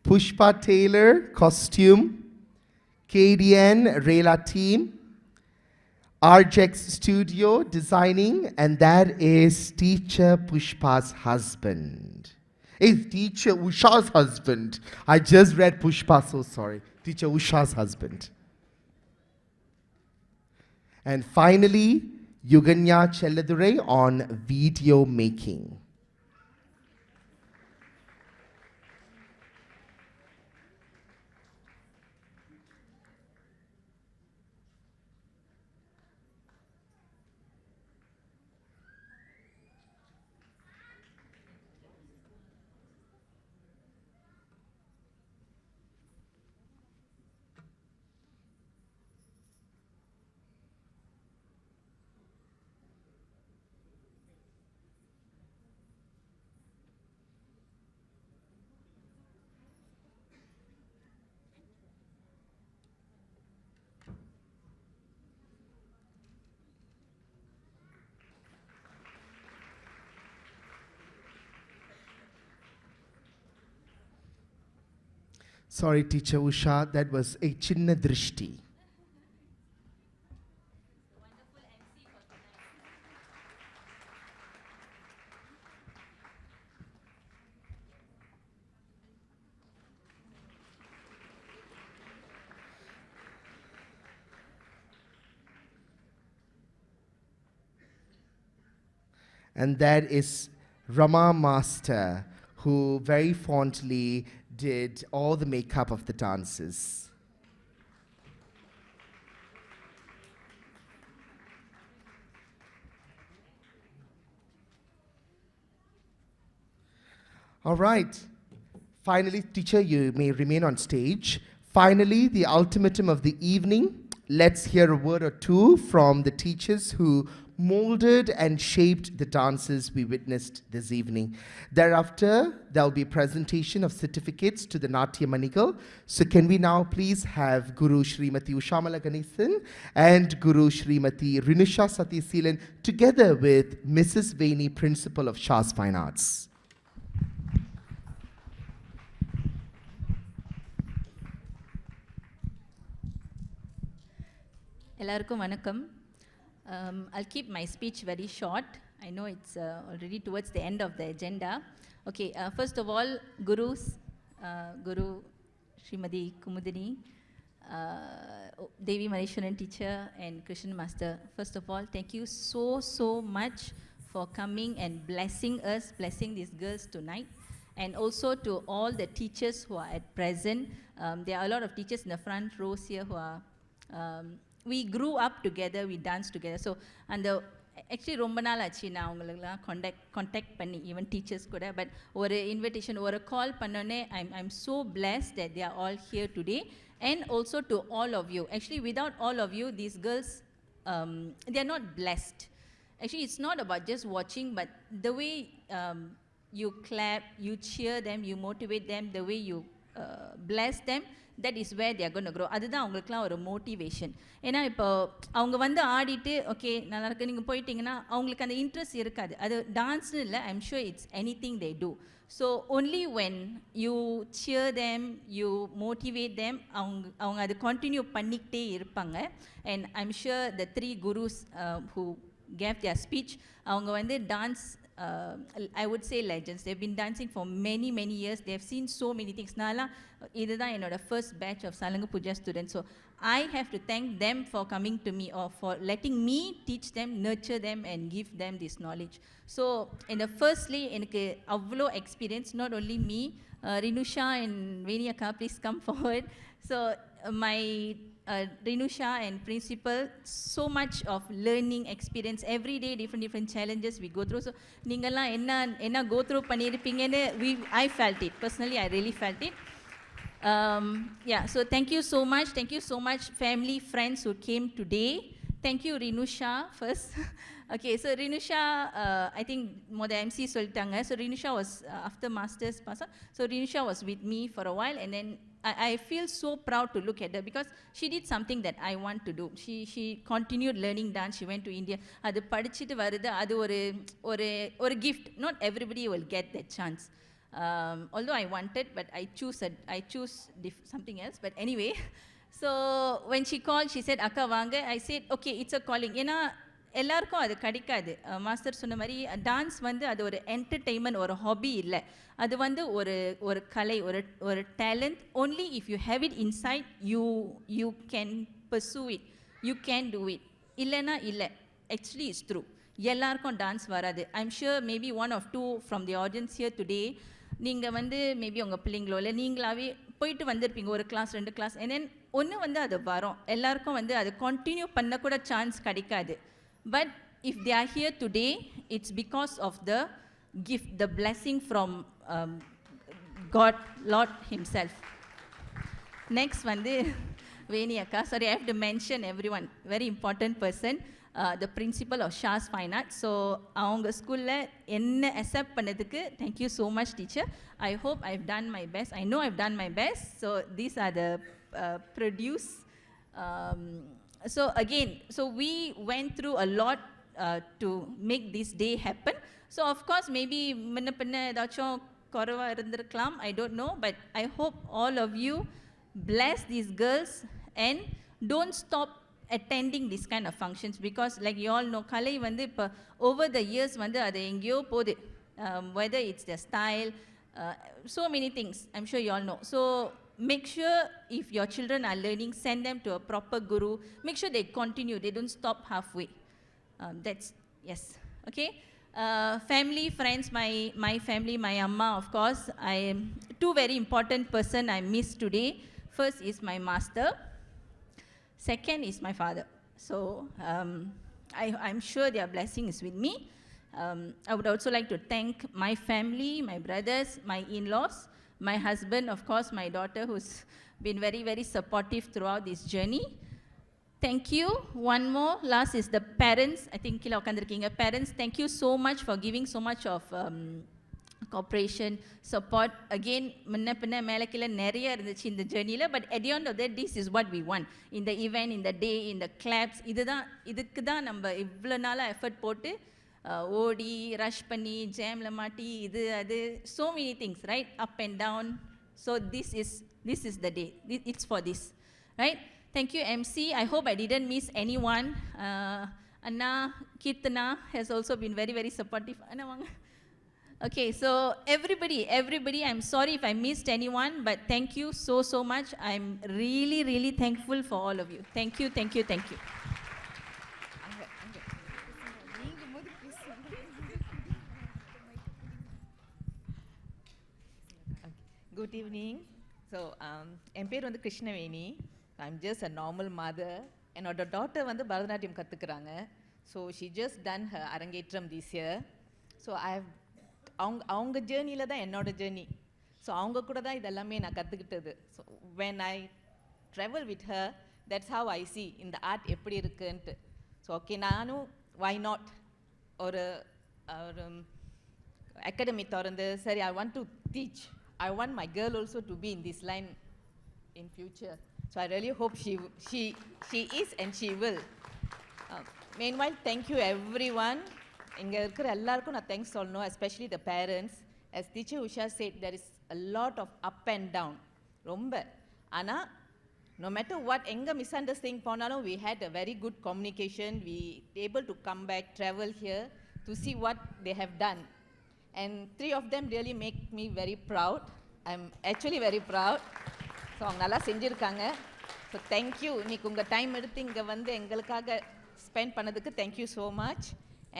Pushpa Taylor Costume. KDN Rela Team. Arjex Studio Designing, and that is teacher Pushpa's husband. It's teacher Usha's husband. I just read Pushpa, so sorry. Teacher Usha's husband. And finally, Yuganya Chelladurai on video making. Sorry, Teacher Usha, that was a chinna drishti. And that is Rama Master, who very fondly did all the makeup of the dancers. All right. Finally, teacher, you may remain on stage. Finally, the ultimatum of the evening. Let's hear a word or two from the teachers who molded and shaped the dances we witnessed this evening. Thereafter, there will be a presentation of certificates to the Natya Manigal. So can we now please have Guru Srimati Ushamala Ganesan and Guru Srimati Rinusha Sathiseelan together with Mrs. Vaini, Principal of Shah's Fine Arts. எல்லாருக்கும் வணக்கம். I'll keep my speech very short. I know it's already towards the end of the agenda. Okay, first of all, Gurus, Guru Srimati Kumudini, Devi Manishwaran teacher and Krishnan Master. First of all, thank you so much for coming and blessing us, blessing these girls tonight. And also to all the teachers who are at present. There are a lot of teachers in the front rows here who are we grew up together, we danced together. So, and the actually ரொம்ப நாள் ஆச்சு நான் அவங்களுக்குலாம் காண்டாக்ட் பண்ணி ஈவன் டீச்சர்ஸ் கூட பட் ஒரு இன்விடேஷன் ஒரு கால் பண்ணோன்னே I'm so blessed that they are all here today and also to all of you actually without all of you these girls they are not blessed actually it's not about just watching but the way you clap, you cheer them, you motivate them, the way you bless them, that is where they are going to grow. அதுதான் அவங்களுக்குலாம் ஒரு மோட்டிவேஷன். ஏன்னா இப்போ அவங்க வந்து ஆடிட்டு ஓகே நல்லா இருக்கு நீங்கள் போயிட்டீங்கன்னா அவங்களுக்கு அந்த இன்ட்ரெஸ்ட் இருக்காது. அது டான்ஸ்னு இல்லை, I'm sure it's anything they do. So only when you cheer them, you motivate them, அவங்க அது கண்டினியூ பண்ணிக்கிட்டே இருப்பாங்க. And I'm sure the 3 gurus who gave their speech, அவங்க வந்து dance I would say legends. They've been dancing for many years. They've seen so many things. நான்லாம் இதுதான் என்னோட first batch of Salanga Puja students. So I have to thank them for coming to me or for letting me teach them, nurture them and give them this knowledge. So in the firstly எனக்கு அவ்வளோ experience, not only me, Rinusha and Vaini Akka, please come forward. So my Rinusha and principal, so much of learning experience every day, different challenges we go through. So நீங்கெல்லாம் என்ன go through பண்ணியிருப்பீங்கன்னு I felt it personally. I really felt it. Yeah, so thank you so much family, friends who came today. Thank you Rinusha first. Okay, so Rinusha, I think more the MC சொல்லிட்டாங்க. So Rinusha was after masters pass on. So Rinusha was with me for a while and then I feel so proud to look at her because she did something that I want to do. She continued learning dance. She went to India. அது படிச்சிட்டு வருது, அது ஒரு gift. Not everybody will get that chance. Although I wanted, but I choose something else. But anyway, so when she called, she said, "Akka vaanga." I said, "Okay, it's a calling." ஏன்னா எல்லாருக்கும் அது கிடைக்காது. மாஸ்டர் சொன்ன மாதிரி டான்ஸ் வந்து அது ஒரு என்டர்டெயின்மெண்ட், ஒரு ஹாபி இல்லை. அது வந்து ஒரு கலை, ஒரு talent. only if you have it inside, you can pursue it, you can do it. இல்லைன்னா இல்லை. Actually it's true. எல்லாருக்கும் டான்ஸ் வராது. I'm sure maybe 1 or 2 from the audience here today, நீங்கள் வந்து மேபி உங்கள் பிள்ளைங்களோ இல்லை நீங்களாவே போயிட்டு வந்திருப்பீங்க ஒரு கிளாஸ் 2 கிளாஸ் and then ஒன்று வந்து அது வரும். எல்லாருக்கும் வந்து அது கண்டினியூ பண்ணக்கூட சான்ஸ் கிடைக்காது. But if they are here today, it's because of the gift, the blessing from God, Lord himself. Next வந்து Vaini Akka. Sorry, I have to mention everyone. Very important person. The principal of Shah's Fine Arts. So அவங்க ஸ்கூலில் என்ன அக்செப்ட் பண்ணதுக்கு thank you so much teacher. I hope I've done my best. I know I've done my best. So these are the produce. So again, so we went through a lot to make this day happen. So of course maybe முன்ன பின்ன ஏதாச்சும் குறைவாக இருந்திருக்கலாம், I don't know, but I hope all of you bless these girls and don't stop attending this kind of functions because like you all know, கலை வந்து இப்போ over the years வந்து அது எங்கேயோ போகுது. Whether it's their style, so many things, I'm sure you all know. So make sure if your children are learning, send them to a proper guru. Make sure they continue, they don't stop halfway. That's, yes, okay. Family, friends, my family, my amma, of course. I am 2 very important person I miss today. First is my master. Second is my father. So I'm sure their blessing is with me. I would also like to thank my family, my brothers, my in-laws, my husband, of course, my daughter, who's been very, very supportive throughout this journey. Thank you. One more, last is the parents. I think kila ukandirukeenga parents. Thank you so much for giving so much of cooperation, support. Again, முன்ன பின்ன மேல கீழ நிறைய இருந்துச்சு இந்த ஜர்னில, but at the end of that, this is what we want. In the event, in the day, in the claps, இதுக்கு தான் நம்ம இவ்வளோ நாளாக எஃபர்ட் போட்டு ஓடி ரஷ் பண்ணி ஜாமில் மாட்டி இது அது so many things, right? Up and down. So this is the day. It's for this, right? Thank you, MC. I hope I didn't miss anyone. Anna Kirtana has also been very, very supportive. Anna Wanga. Okay, so everybody, I'm sorry if I missed anyone, but thank you so much. I'm really, really thankful for all of you. Thank you. Good evening. So, என் பேர் வந்து Krishnaveni. I'm just a normal mother. என்னோட daughter வந்து பரதநாட்டியம் கற்றுக்குறாங்க. So, she just done her அரங்கேற்றம் this year. So, அவங்க ஜேர்னியில் தான் என்னோட ஜேர்னி. ஸோ அவங்க கூட தான் இதெல்லாமே நான் கற்றுக்கிட்டது. So when I travel with her, that's how I see இந்த ஆர்ட் எப்படி இருக்குன்ட்டு. ஸோ ஓகே, நானும் why not ஒரு அகாடமி திறந்து சரி, I want to teach. I want my girl also to be in this line in future. So I really hope she is and she will. Meanwhile, thank you everyone. இங்கே இருக்கிற எல்லாருக்கும் நான் தேங்க்ஸ் சொல்லணும், especially the parents. as teacher Usha said, there is a lot of up and down, ரொம்ப. ஆனால் no matter what, எங்கே மிஸ்அண்டர்ஸ்டாண்டிங் போனாலும் we had a very good communication. We able to come back, travel here to see what they have done. And 3 of them really make me very proud. I'm actually very proud. So அவங்க நல்லா செஞ்சுருக்காங்க. So thank you. இன்னைக்கு உங்கள் டைம் எடுத்து இங்கே வந்து எங்களுக்காக ஸ்பெண்ட் பண்ணதுக்கு thank you so much.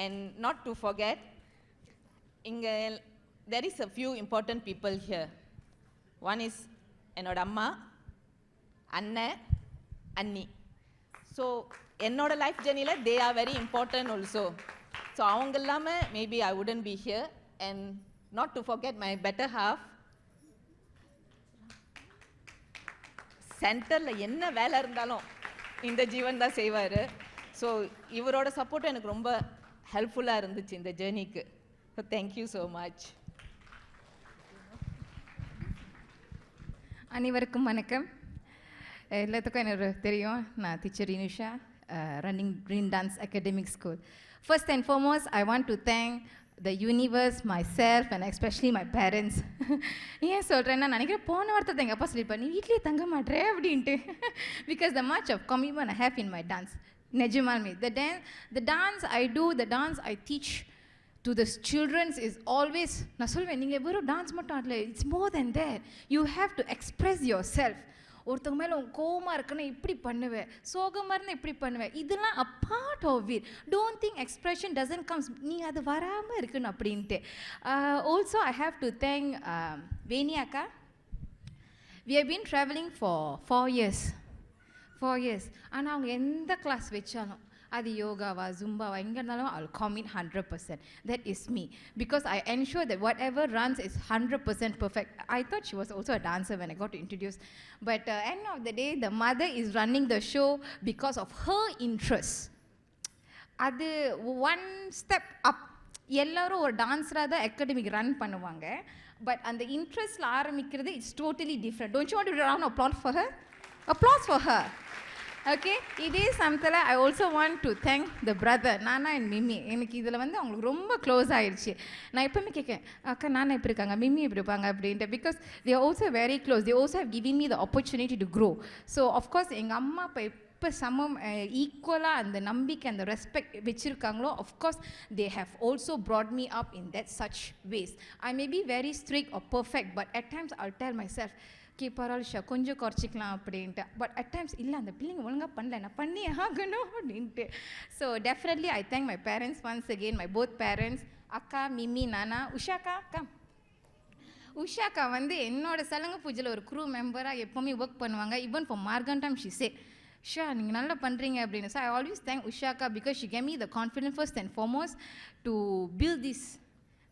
And not to forget, there is a few important people here. One is என்னோட அம்மா, அண்ணன், அண்ணி. ஸோ என்னோட லைஃப் ஜர்னியில் they are very important also. So அவங்க இல்லாமல் maybe I wouldn't be here. And not to forget my better half. சென்டரில் என்ன வேலை இருந்தாலும் இந்த ஜீவன் தான் செய்வார். ஸோ இவரோட சப்போர்ட் எனக்கு ரொம்ப ஹெல்ப்ஃபுல்லாக இருந்துச்சு இந்த ஜேர்னிக்கு. So thank you so much. அனைவருக்கும் வணக்கம். எல்லாத்துக்கும் எனக்கு தெரியும், நான் teacher Inusha, running green dance academic school. First and foremost I want to thank the universe, myself, and especially my parents. ஏன் சொல்கிறேன்னா, நான் நினைக்கிறேன் போன வாரத்தில் எங்கள் அப்பா சொல்லியிருப்பேன், நீ வீட்லேயே தங்க மாட்டேன் அப்படின்ட்டு. because the much of commitment I have in my dance. நிஜமாலுமே the dance I do, the dance I teach to the children is always, நான் சொல்வேன், நீங்கள் வெறும் டான்ஸ் மட்டும் ஆடல, it's more than that. You have to express yourself. ஒருத்தவங்க மேலே கோவமாக இருக்குன்னா இப்படி பண்ணுவேன், சோகமாக இருந்தால் இப்படி பண்ணுவேன். இதெல்லாம் a part of it. Don't think expression doesn't comes, நீ அது வராமல் இருக்குன்னு அப்படின்ட்டு. Also I have to thank Veni அக்கா. We have been travelling for 4 years. ஆனால் அவங்க எந்த கிளாஸ் வச்சாலும், அது யோகாவா ஜும்பாவா எங்கே இருந்தாலும் I'll commit 100%. That is me. Because I ensure that whatever runs is 100% perfect. I thought she was also a dancer when I got to introduce. But end of the day, the mother is running the show because of her interest. அது one step up. எல்லாரும் ஒரு டான்ஸராக தான் அகாடமிக் ரன் பண்ணுவாங்க. பட் அந்த இன்ட்ரெஸ்டில் ஆரம்பிக்கிறது it's totally different. Don't you want to round applause for her? Applause for her. Okay, இதே சமயத்தில் I also want to thank the brother நானா அண்ட் மிம்மி. எனக்கு இதில் வந்து அவங்களுக்கு ரொம்ப க்ளோஸ் ஆகிடுச்சு. நான் எப்போவுமே கேட்கேன், அக்கா நானா எப்படி இருக்காங்க, மிம்மி எப்படி இருப்பாங்க அப்படின்ட்டு. Because they are also very close. They also have given me the opportunity to grow. So of course எங்கள் அம்மா அப்பா எப்போ சமம் ஈக்குவலாக அந்த நம்பிக்கை அந்த ரெஸ்பெக்ட் வச்சுருக்காங்களோ, of course they have also brought me up in that such ways. I may be very strict or perfect, but at times I tell myself, பரவாயில்ல கொஞ்சம் குறைச்சிக்கலாம் அப்படின்ட்டு. பட் அட் டைம்ஸ் இல்லை, அந்த பிள்ளைங்க ஒழுங்காக பண்ணல, நான் பண்ணி ஆகணும் அப்படின்ட்டு. So definitely I thank my parents once again, my both parents. அக்கா, மிம்மி, நானா, உஷாக்கா. உஷாக்கா வந்து என்னோட சலங்க பூஜையில் ஒரு க்ரூ மெம்பராக எப்போவுமே ஒர்க் பண்ணுவாங்க. ஈவன் ஃபார் மார்கன் டைம் ஷி சே ஷா நீங்கள் நல்லா பண்ணுறீங்க அப்படின்னு. ஸோ ஐ ஆல்வேஸ் தேங்க் உஷாக்கா because she gave me the confidence first and foremost to build this.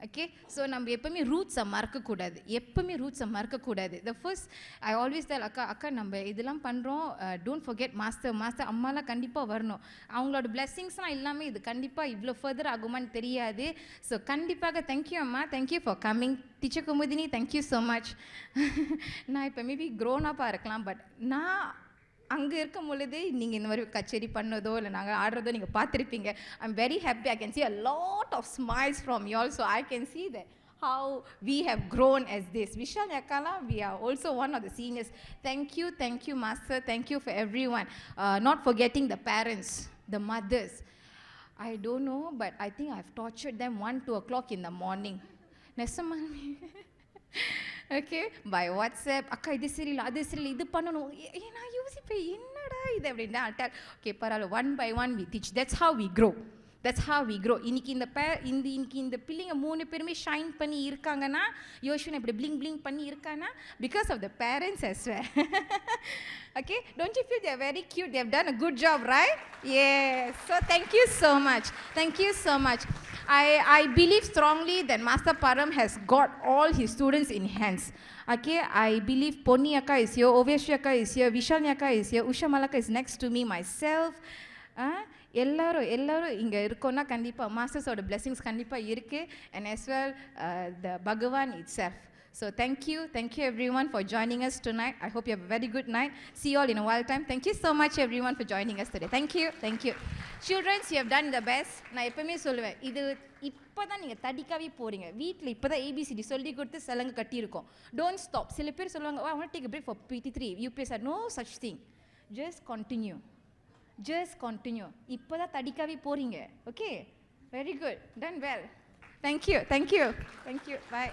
Okay, so நம்ம எப்போவுமே ரூட்ஸை மறக்கக்கூடாது, எப்போவுமே ரூட்ஸை மறக்கக்கூடாது. The first I always tell அக்கா நம்ம இதெல்லாம் பண்ணுறோம், டோன்ட் ஃபர்கெட் மாஸ்டர் அம்மாலாம் கண்டிப்பாக வரணும். அவங்களோட பிளெஸ்ஸிங்ஸ்லாம் இல்லாமல் இது கண்டிப்பாக இவ்வளோ ஃபர்தர் ஆகுமான்னு தெரியாது. ஸோ கண்டிப்பாக தேங்க்யூ அம்மா, thank you for coming. Teacher Kumudini thank you so much. நான் இப்போ மேபி க்ரோன் அப்பாக இருக்கலாம், பட் நான் அங்கே இருக்கும் பொழுது நீங்கள் இந்த மாதிரி கச்சேரி பண்ணதோ இல்லை நாங்கள் ஆடுறதோ நீங்கள் பார்த்துருப்பீங்க. I am very happy. I can see a lot of smiles from you all, so I can see that how we have grown as this. Vishal Yakala, we are also one of the seniors. Thank you master, thank you for everyone. Not forgetting the parents, the mothers. I don't know, but I think I've tortured them 1-2 o'clock in the morning. Nesamani. Okay, by WhatsApp, அக்கா இது சரியில்லை அது சரியில்லை இது பண்ணணும், நான் யோசிப்பேன் என்னடா இது அப்படின்னா. ஓகே பரவாயில்ல, 1 by 1 we teach. That's how we grow. That's how we grow. இன்னைக்கு இந்த பிள்ளைங்க 3 பேருமே ஷைன் பண்ணி இருக்காங்கன்னா, யோஷன் இப்படி பிளிங் பிளிங் பண்ணி இருக்கானா because of the parents as well. Okay, don't you feel they're very cute? They have done a good job, right? Yes. So thank you so much. Thank you so much. I believe strongly that Master Param has got all his students in hands. Okay, I believe Ponni Akka is here, Oveshri Akka is here, Vishal Akka is here, Usha Malaka is next to me, myself. எல்லாரும் இங்கே இருக்கோன்னா கண்டிப்பாக மாஸ்டர்ஸோட பிளெஸிங்ஸ் கண்டிப்பாக இருக்குது. And as well the Bhagavan itself. So thank you everyone for joining us tonight. I hope you have a very good night. See you all in a while time. Thank you so much everyone for joining us today. Thank you. Children, you have done the best. நான் எப்பவுமே சொல்லுவேன், இது இப்போ தான் நீங்கள் தடிக்காவே போகிறீங்க. வீட்டில் இப்போ தான் ABCD சொல்லி கொடுத்து சலங்கு கட்டியிருக்கோம். Don't stop. சில பேர் சொல்லுவாங்க, I want to take a break for PT3 UPS. No such thing. Just continue. இப்போ தான் தடிக்காவே போகிறீங்க. Okay, very good, ton well. Thank you. Bye.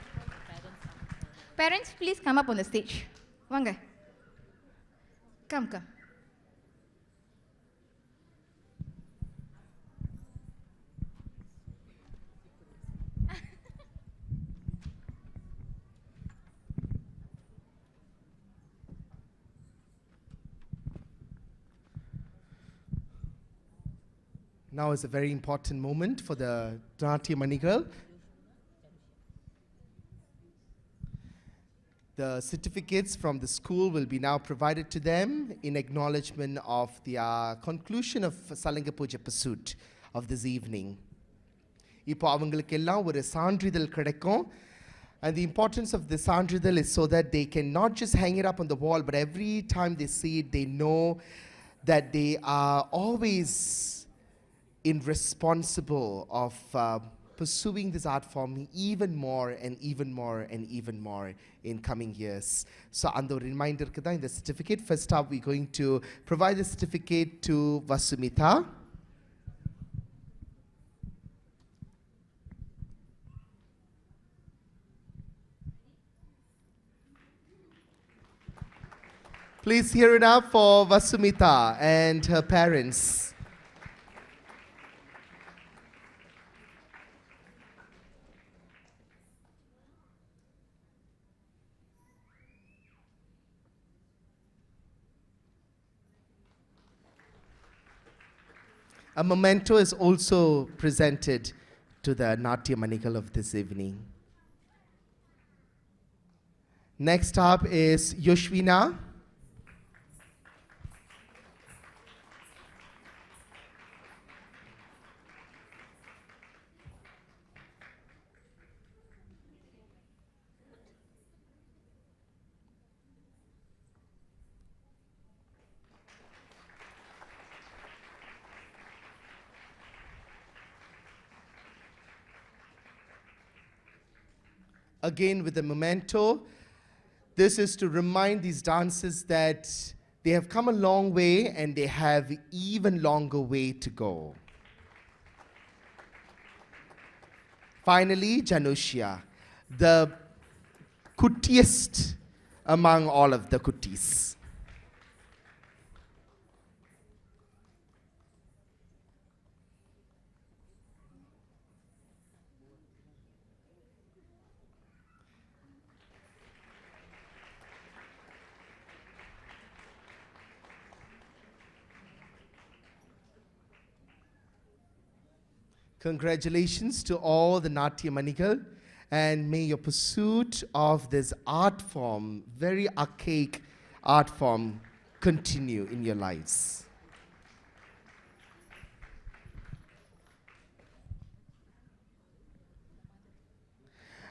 Parents, please come up on the stage. வாங்க, come. Now is a very important moment for the Natya Manigal. The certificates from the school will be now provided to them in acknowledgement of the conclusion of Salinga Puja pursuit of this evening. இப்போ அவங்களுக்கு எல்லாம் ஒரு சான்றிதழ் கிடைக்கும். And the importance of the சான்றிதழ் is so that they can not just hang it up on the wall, but every time they see it, they know that they are always responsible of pursuing this art form even more in coming years. So and the reminder kada in the certificate, first up we're going to provide the certificate to Vasumita. Please hear it up for Vasumita and her parents. A memento is also presented to the Natya Manigal of this evening. Next up is Yoshvina. Again with the memento, this is to remind these dancers that they have come a long way and they have even longer way to go. Finally, Janushya, the kuttiest among all of the kuttis. Congratulations to all the Natya Manigal, and may your pursuit of this art form, very archaic art form, continue in your lives.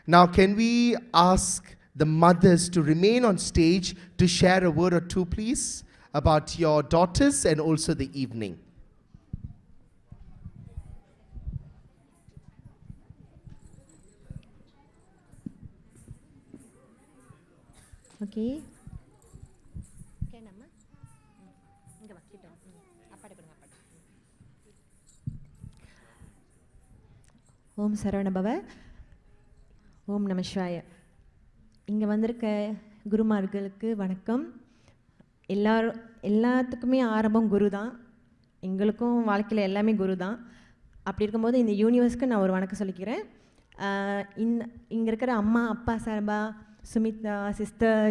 Now, can we ask the mothers to remain on stage to share a word or two, please, about your daughters and also the evening? Okay கேனம்மா இங்கே வா கிட்ட அப்பாட்ட கொடுங்க அப்பாட்ட ஓம் சரவணபவ ஓம் நம சிவாய. இங்கே வந்திருக்க குருமார்களுக்கு வணக்கம். எல்லாத்துக்குமே ஆரம்பம் குரு தான். எங்களுக்கும் வாழ்க்கையில் எல்லாமே குரு தான். அப்படி இருக்கும்போது இந்த யூனிவர்ஸ்க்கு நான் ஒரு வணக்கம் சொல்லிக்கிறேன். இங்கே இருக்கிற அம்மா அப்பா சார்பா சுமிதா சிஸ்டர்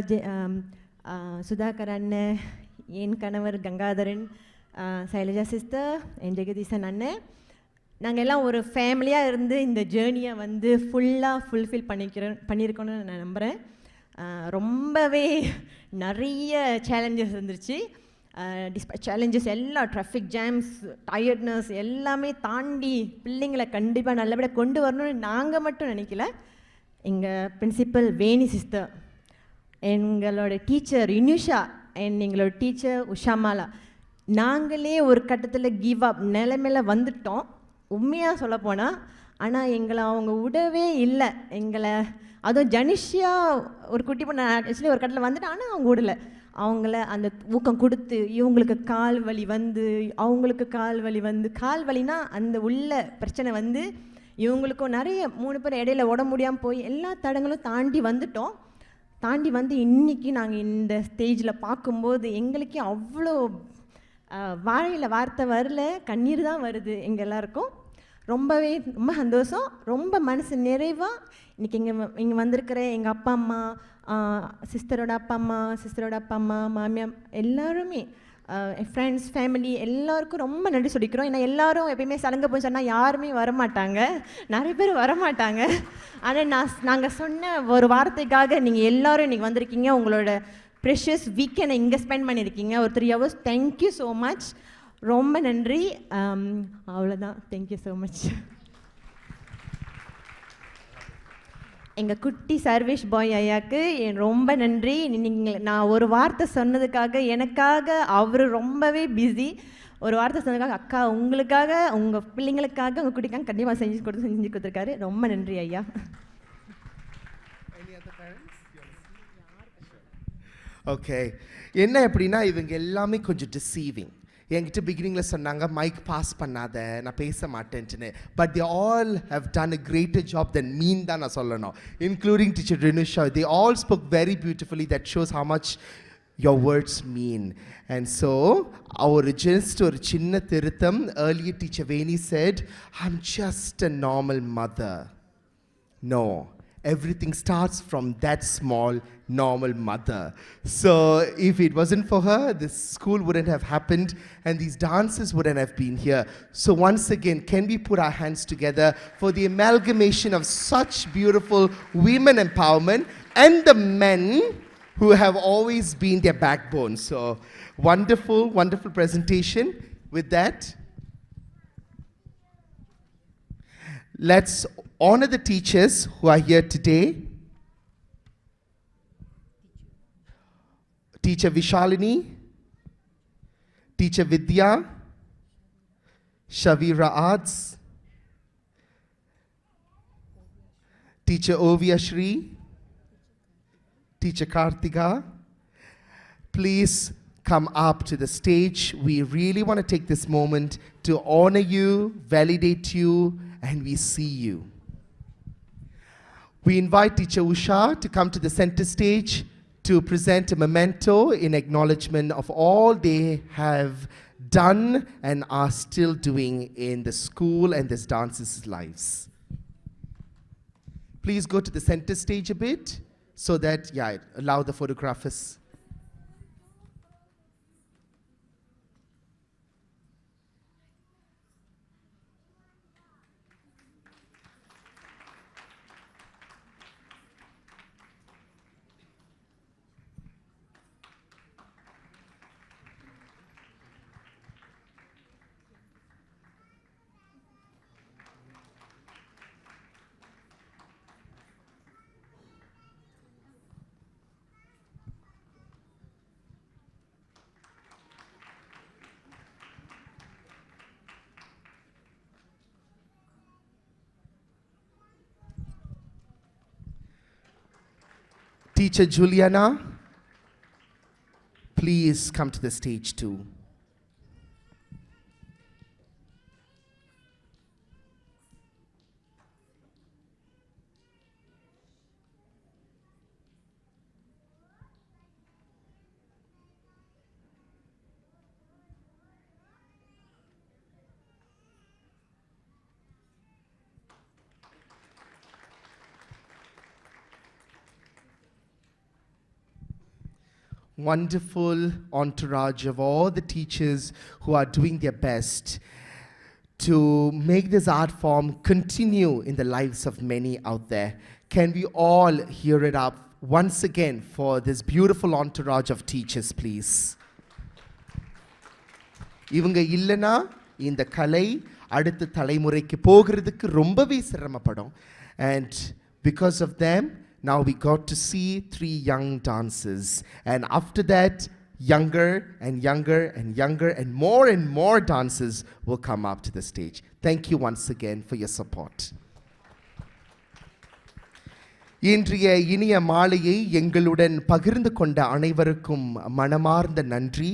சுதாகர் அண்ணன், என் கணவர் கங்காதரன், சைலஜா சிஸ்டர், என் ஜெகதீசன் அண்ணன், நாங்கள் எல்லாம் ஒரு ஃபேமிலியாக இருந்து இந்த ஜேர்னியை வந்து ஃபுல்லாக ஃபுல்ஃபில் பண்ணியிருக்கோன்னு நான் நம்புகிறேன். ரொம்பவே நிறைய சேலஞ்சஸ் இருந்துச்சு. சேலஞ்சஸ் எல்லாம் ட்ராஃபிக் ஜாம்ஸ், டயர்ட்னஸ் எல்லாமே தாண்டி பிள்ளைங்களை கண்டிப்பாக நல்லபடியாக கொண்டு வரணும்னு நாங்கள் மட்டும் நினைக்கல. எங்கள் பிரின்சிபல் வேணி சிஸ்டர், எங்களோட டீச்சர் இனுஷா, எங்களோட டீச்சர் உஷாமாலா, நாங்களே ஒரு கட்டத்தில் கிவ் அப் நிலைமையில் வந்துட்டோம் உண்மையாக சொல்லப்போனால். ஆனால் எங்களை அவங்க விடவே இல்லை. எங்களை அதுவும் ஜனிஷியா ஒரு குட்டி பொண்ணு ஆக்சுவலி ஒரு கட்டத்தில் வந்துட்டு, ஆனால் அவங்க விடலை. அவங்கள அந்த ஊக்கம் கொடுத்து இவங்களுக்கு கால் வலி வந்து அவங்களுக்கு கால் வலினா அந்த உள்ள பிரச்சனை வந்து இவங்களுக்கும் நிறைய 3 பேர் இடையில ஓட முடியாமல் போய் எல்லா தடங்களும் தாண்டி வந்துட்டோம். தாண்டி வந்து இன்றைக்கி நாங்கள் இந்த ஸ்டேஜில் பார்க்கும்போது எங்களுக்கே அவ்வளோ வாழையில் வார்த்தை வரல, கண்ணீர் தான் வருது எங்கள் எல்லாருக்கும். ரொம்ப சந்தோஷம், ரொம்ப மனசு நிறைவாக இன்றைக்கி இங்கே வந்திருக்கிற எங்கள் அப்பா அம்மா, சிஸ்டரோட அப்பா அம்மா, மாமியார் எல்லாருமே, ஃப்ரெண்ட்ஸ், ஃபேமிலி எல்லாருக்கும் ரொம்ப நன்றி சொல்லிக்கிறோம். ஏன்னா எல்லோரும் எப்பயுமே சலங்க போய் சொன்னால் யாருமே வரமாட்டாங்க, நிறைய பேர் வரமாட்டாங்க. ஆனால் நாங்கள் சொன்ன ஒரு வார்த்தைக்காக நீங்கள் எல்லோரும் இன்றைக்கி வந்திருக்கீங்க. உங்களோட ப்ரெஷியஸ் வீக்கெண்டை இங்கே ஸ்பெண்ட் பண்ணியிருக்கீங்க ஒரு 3 hours. தேங்க்யூ ஸோ மச், ரொம்ப நன்றி. அவ்வளோதான், தேங்க்யூ ஸோ மச். எங்கள் குட்டி சர்வேஷ் பாய் ஐயாவுக்கு ரொம்ப நன்றி. நான் ஒரு வார்த்தை சொன்னதுக்காக எனக்காக அவர் ரொம்பவே பிஸி. ஒரு வார்த்தை சொன்னதுக்காக அக்கா உங்களுக்காக உங்கள் பிள்ளைங்களுக்காக உங்கள் குட்டிக்காக கண்டிப்பாக செஞ்சு கொடுத்துருக்காரு. ரொம்ப நன்றி ஐயா. ஓகே, என்ன எப்படின்னா இவங்க எல்லாமே கொஞ்சம் டிசீவிங். என்கிட்ட பிகினிங்கில் சொன்னாங்க மைக் பாஸ் பண்ணாத, நான் பேச மாட்டேன்ட்டுன்னு. But they all have done a greater job then மீன் தான் நான் சொல்லணும், including teacher Rinusha. They all spoke very beautifully. That shows how much your words mean. And so just ஒரு சின்ன திருத்தம். Earlier teacher Veni said, I'm just a normal mother. No, everything starts from that small normal mother. So if it wasn't for her, this school wouldn't have happened and these dances wouldn't have been here. So once again, can we put our hands together for the amalgamation of such beautiful women empowerment and the men who have always been their backbone. So wonderful, wonderful presentation. With that, let's honor the teachers who are here today. Teacher Vishalini, Teacher Vidya, Shavira Arts, Teacher Ovia Shri, Teacher Kartika. Please come up to the stage. We really want to take this moment to honor you, validate you, and we see you. We invite Teacher Usha to come to the center stage to present a memento in acknowledgement of all they have done and are still doing in the school and this dance's lives. Please go to the center stage a bit so that, allow the photographers. Teacher Juliana, please come to the stage too. Wonderful entourage of all the teachers who are doing their best to make this art form continue in the lives of many out there. Can we all hear it up once again for this beautiful entourage of teachers, please? இவங்க இல்லைனா இந்த கலை அடுத்த தலைமுறைக்கு போகிறதுக்கு ரொம்பவே சிரமப்படும். And because of them, now we got to see 3 young dancers. And after that, younger and younger and younger and more dancers will come up to the stage. Thank you once again for your support. இன்றைய இனிய மாலையை எங்களுடன் பகிர்ந்து கொண்ட அனைவருக்கும் மனமார்ந்த நன்றி.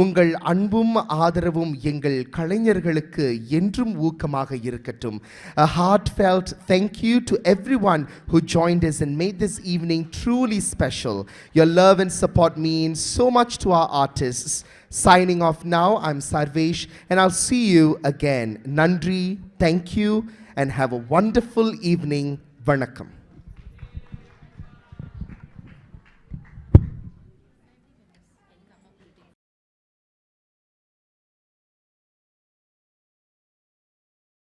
உங்கள் அன்பும் ஆதரவும் எங்கள் கலைஞர்களுக்கு என்றும் ஊக்கமாக இருக்கட்டும். A heartfelt thank you to everyone who joined us and made this evening truly special. Your love and support means so much to our artists. Signing off now, I'm Sarvesh and I'll see you again. Nandri, thank you and have a wonderful evening. Vanakkam.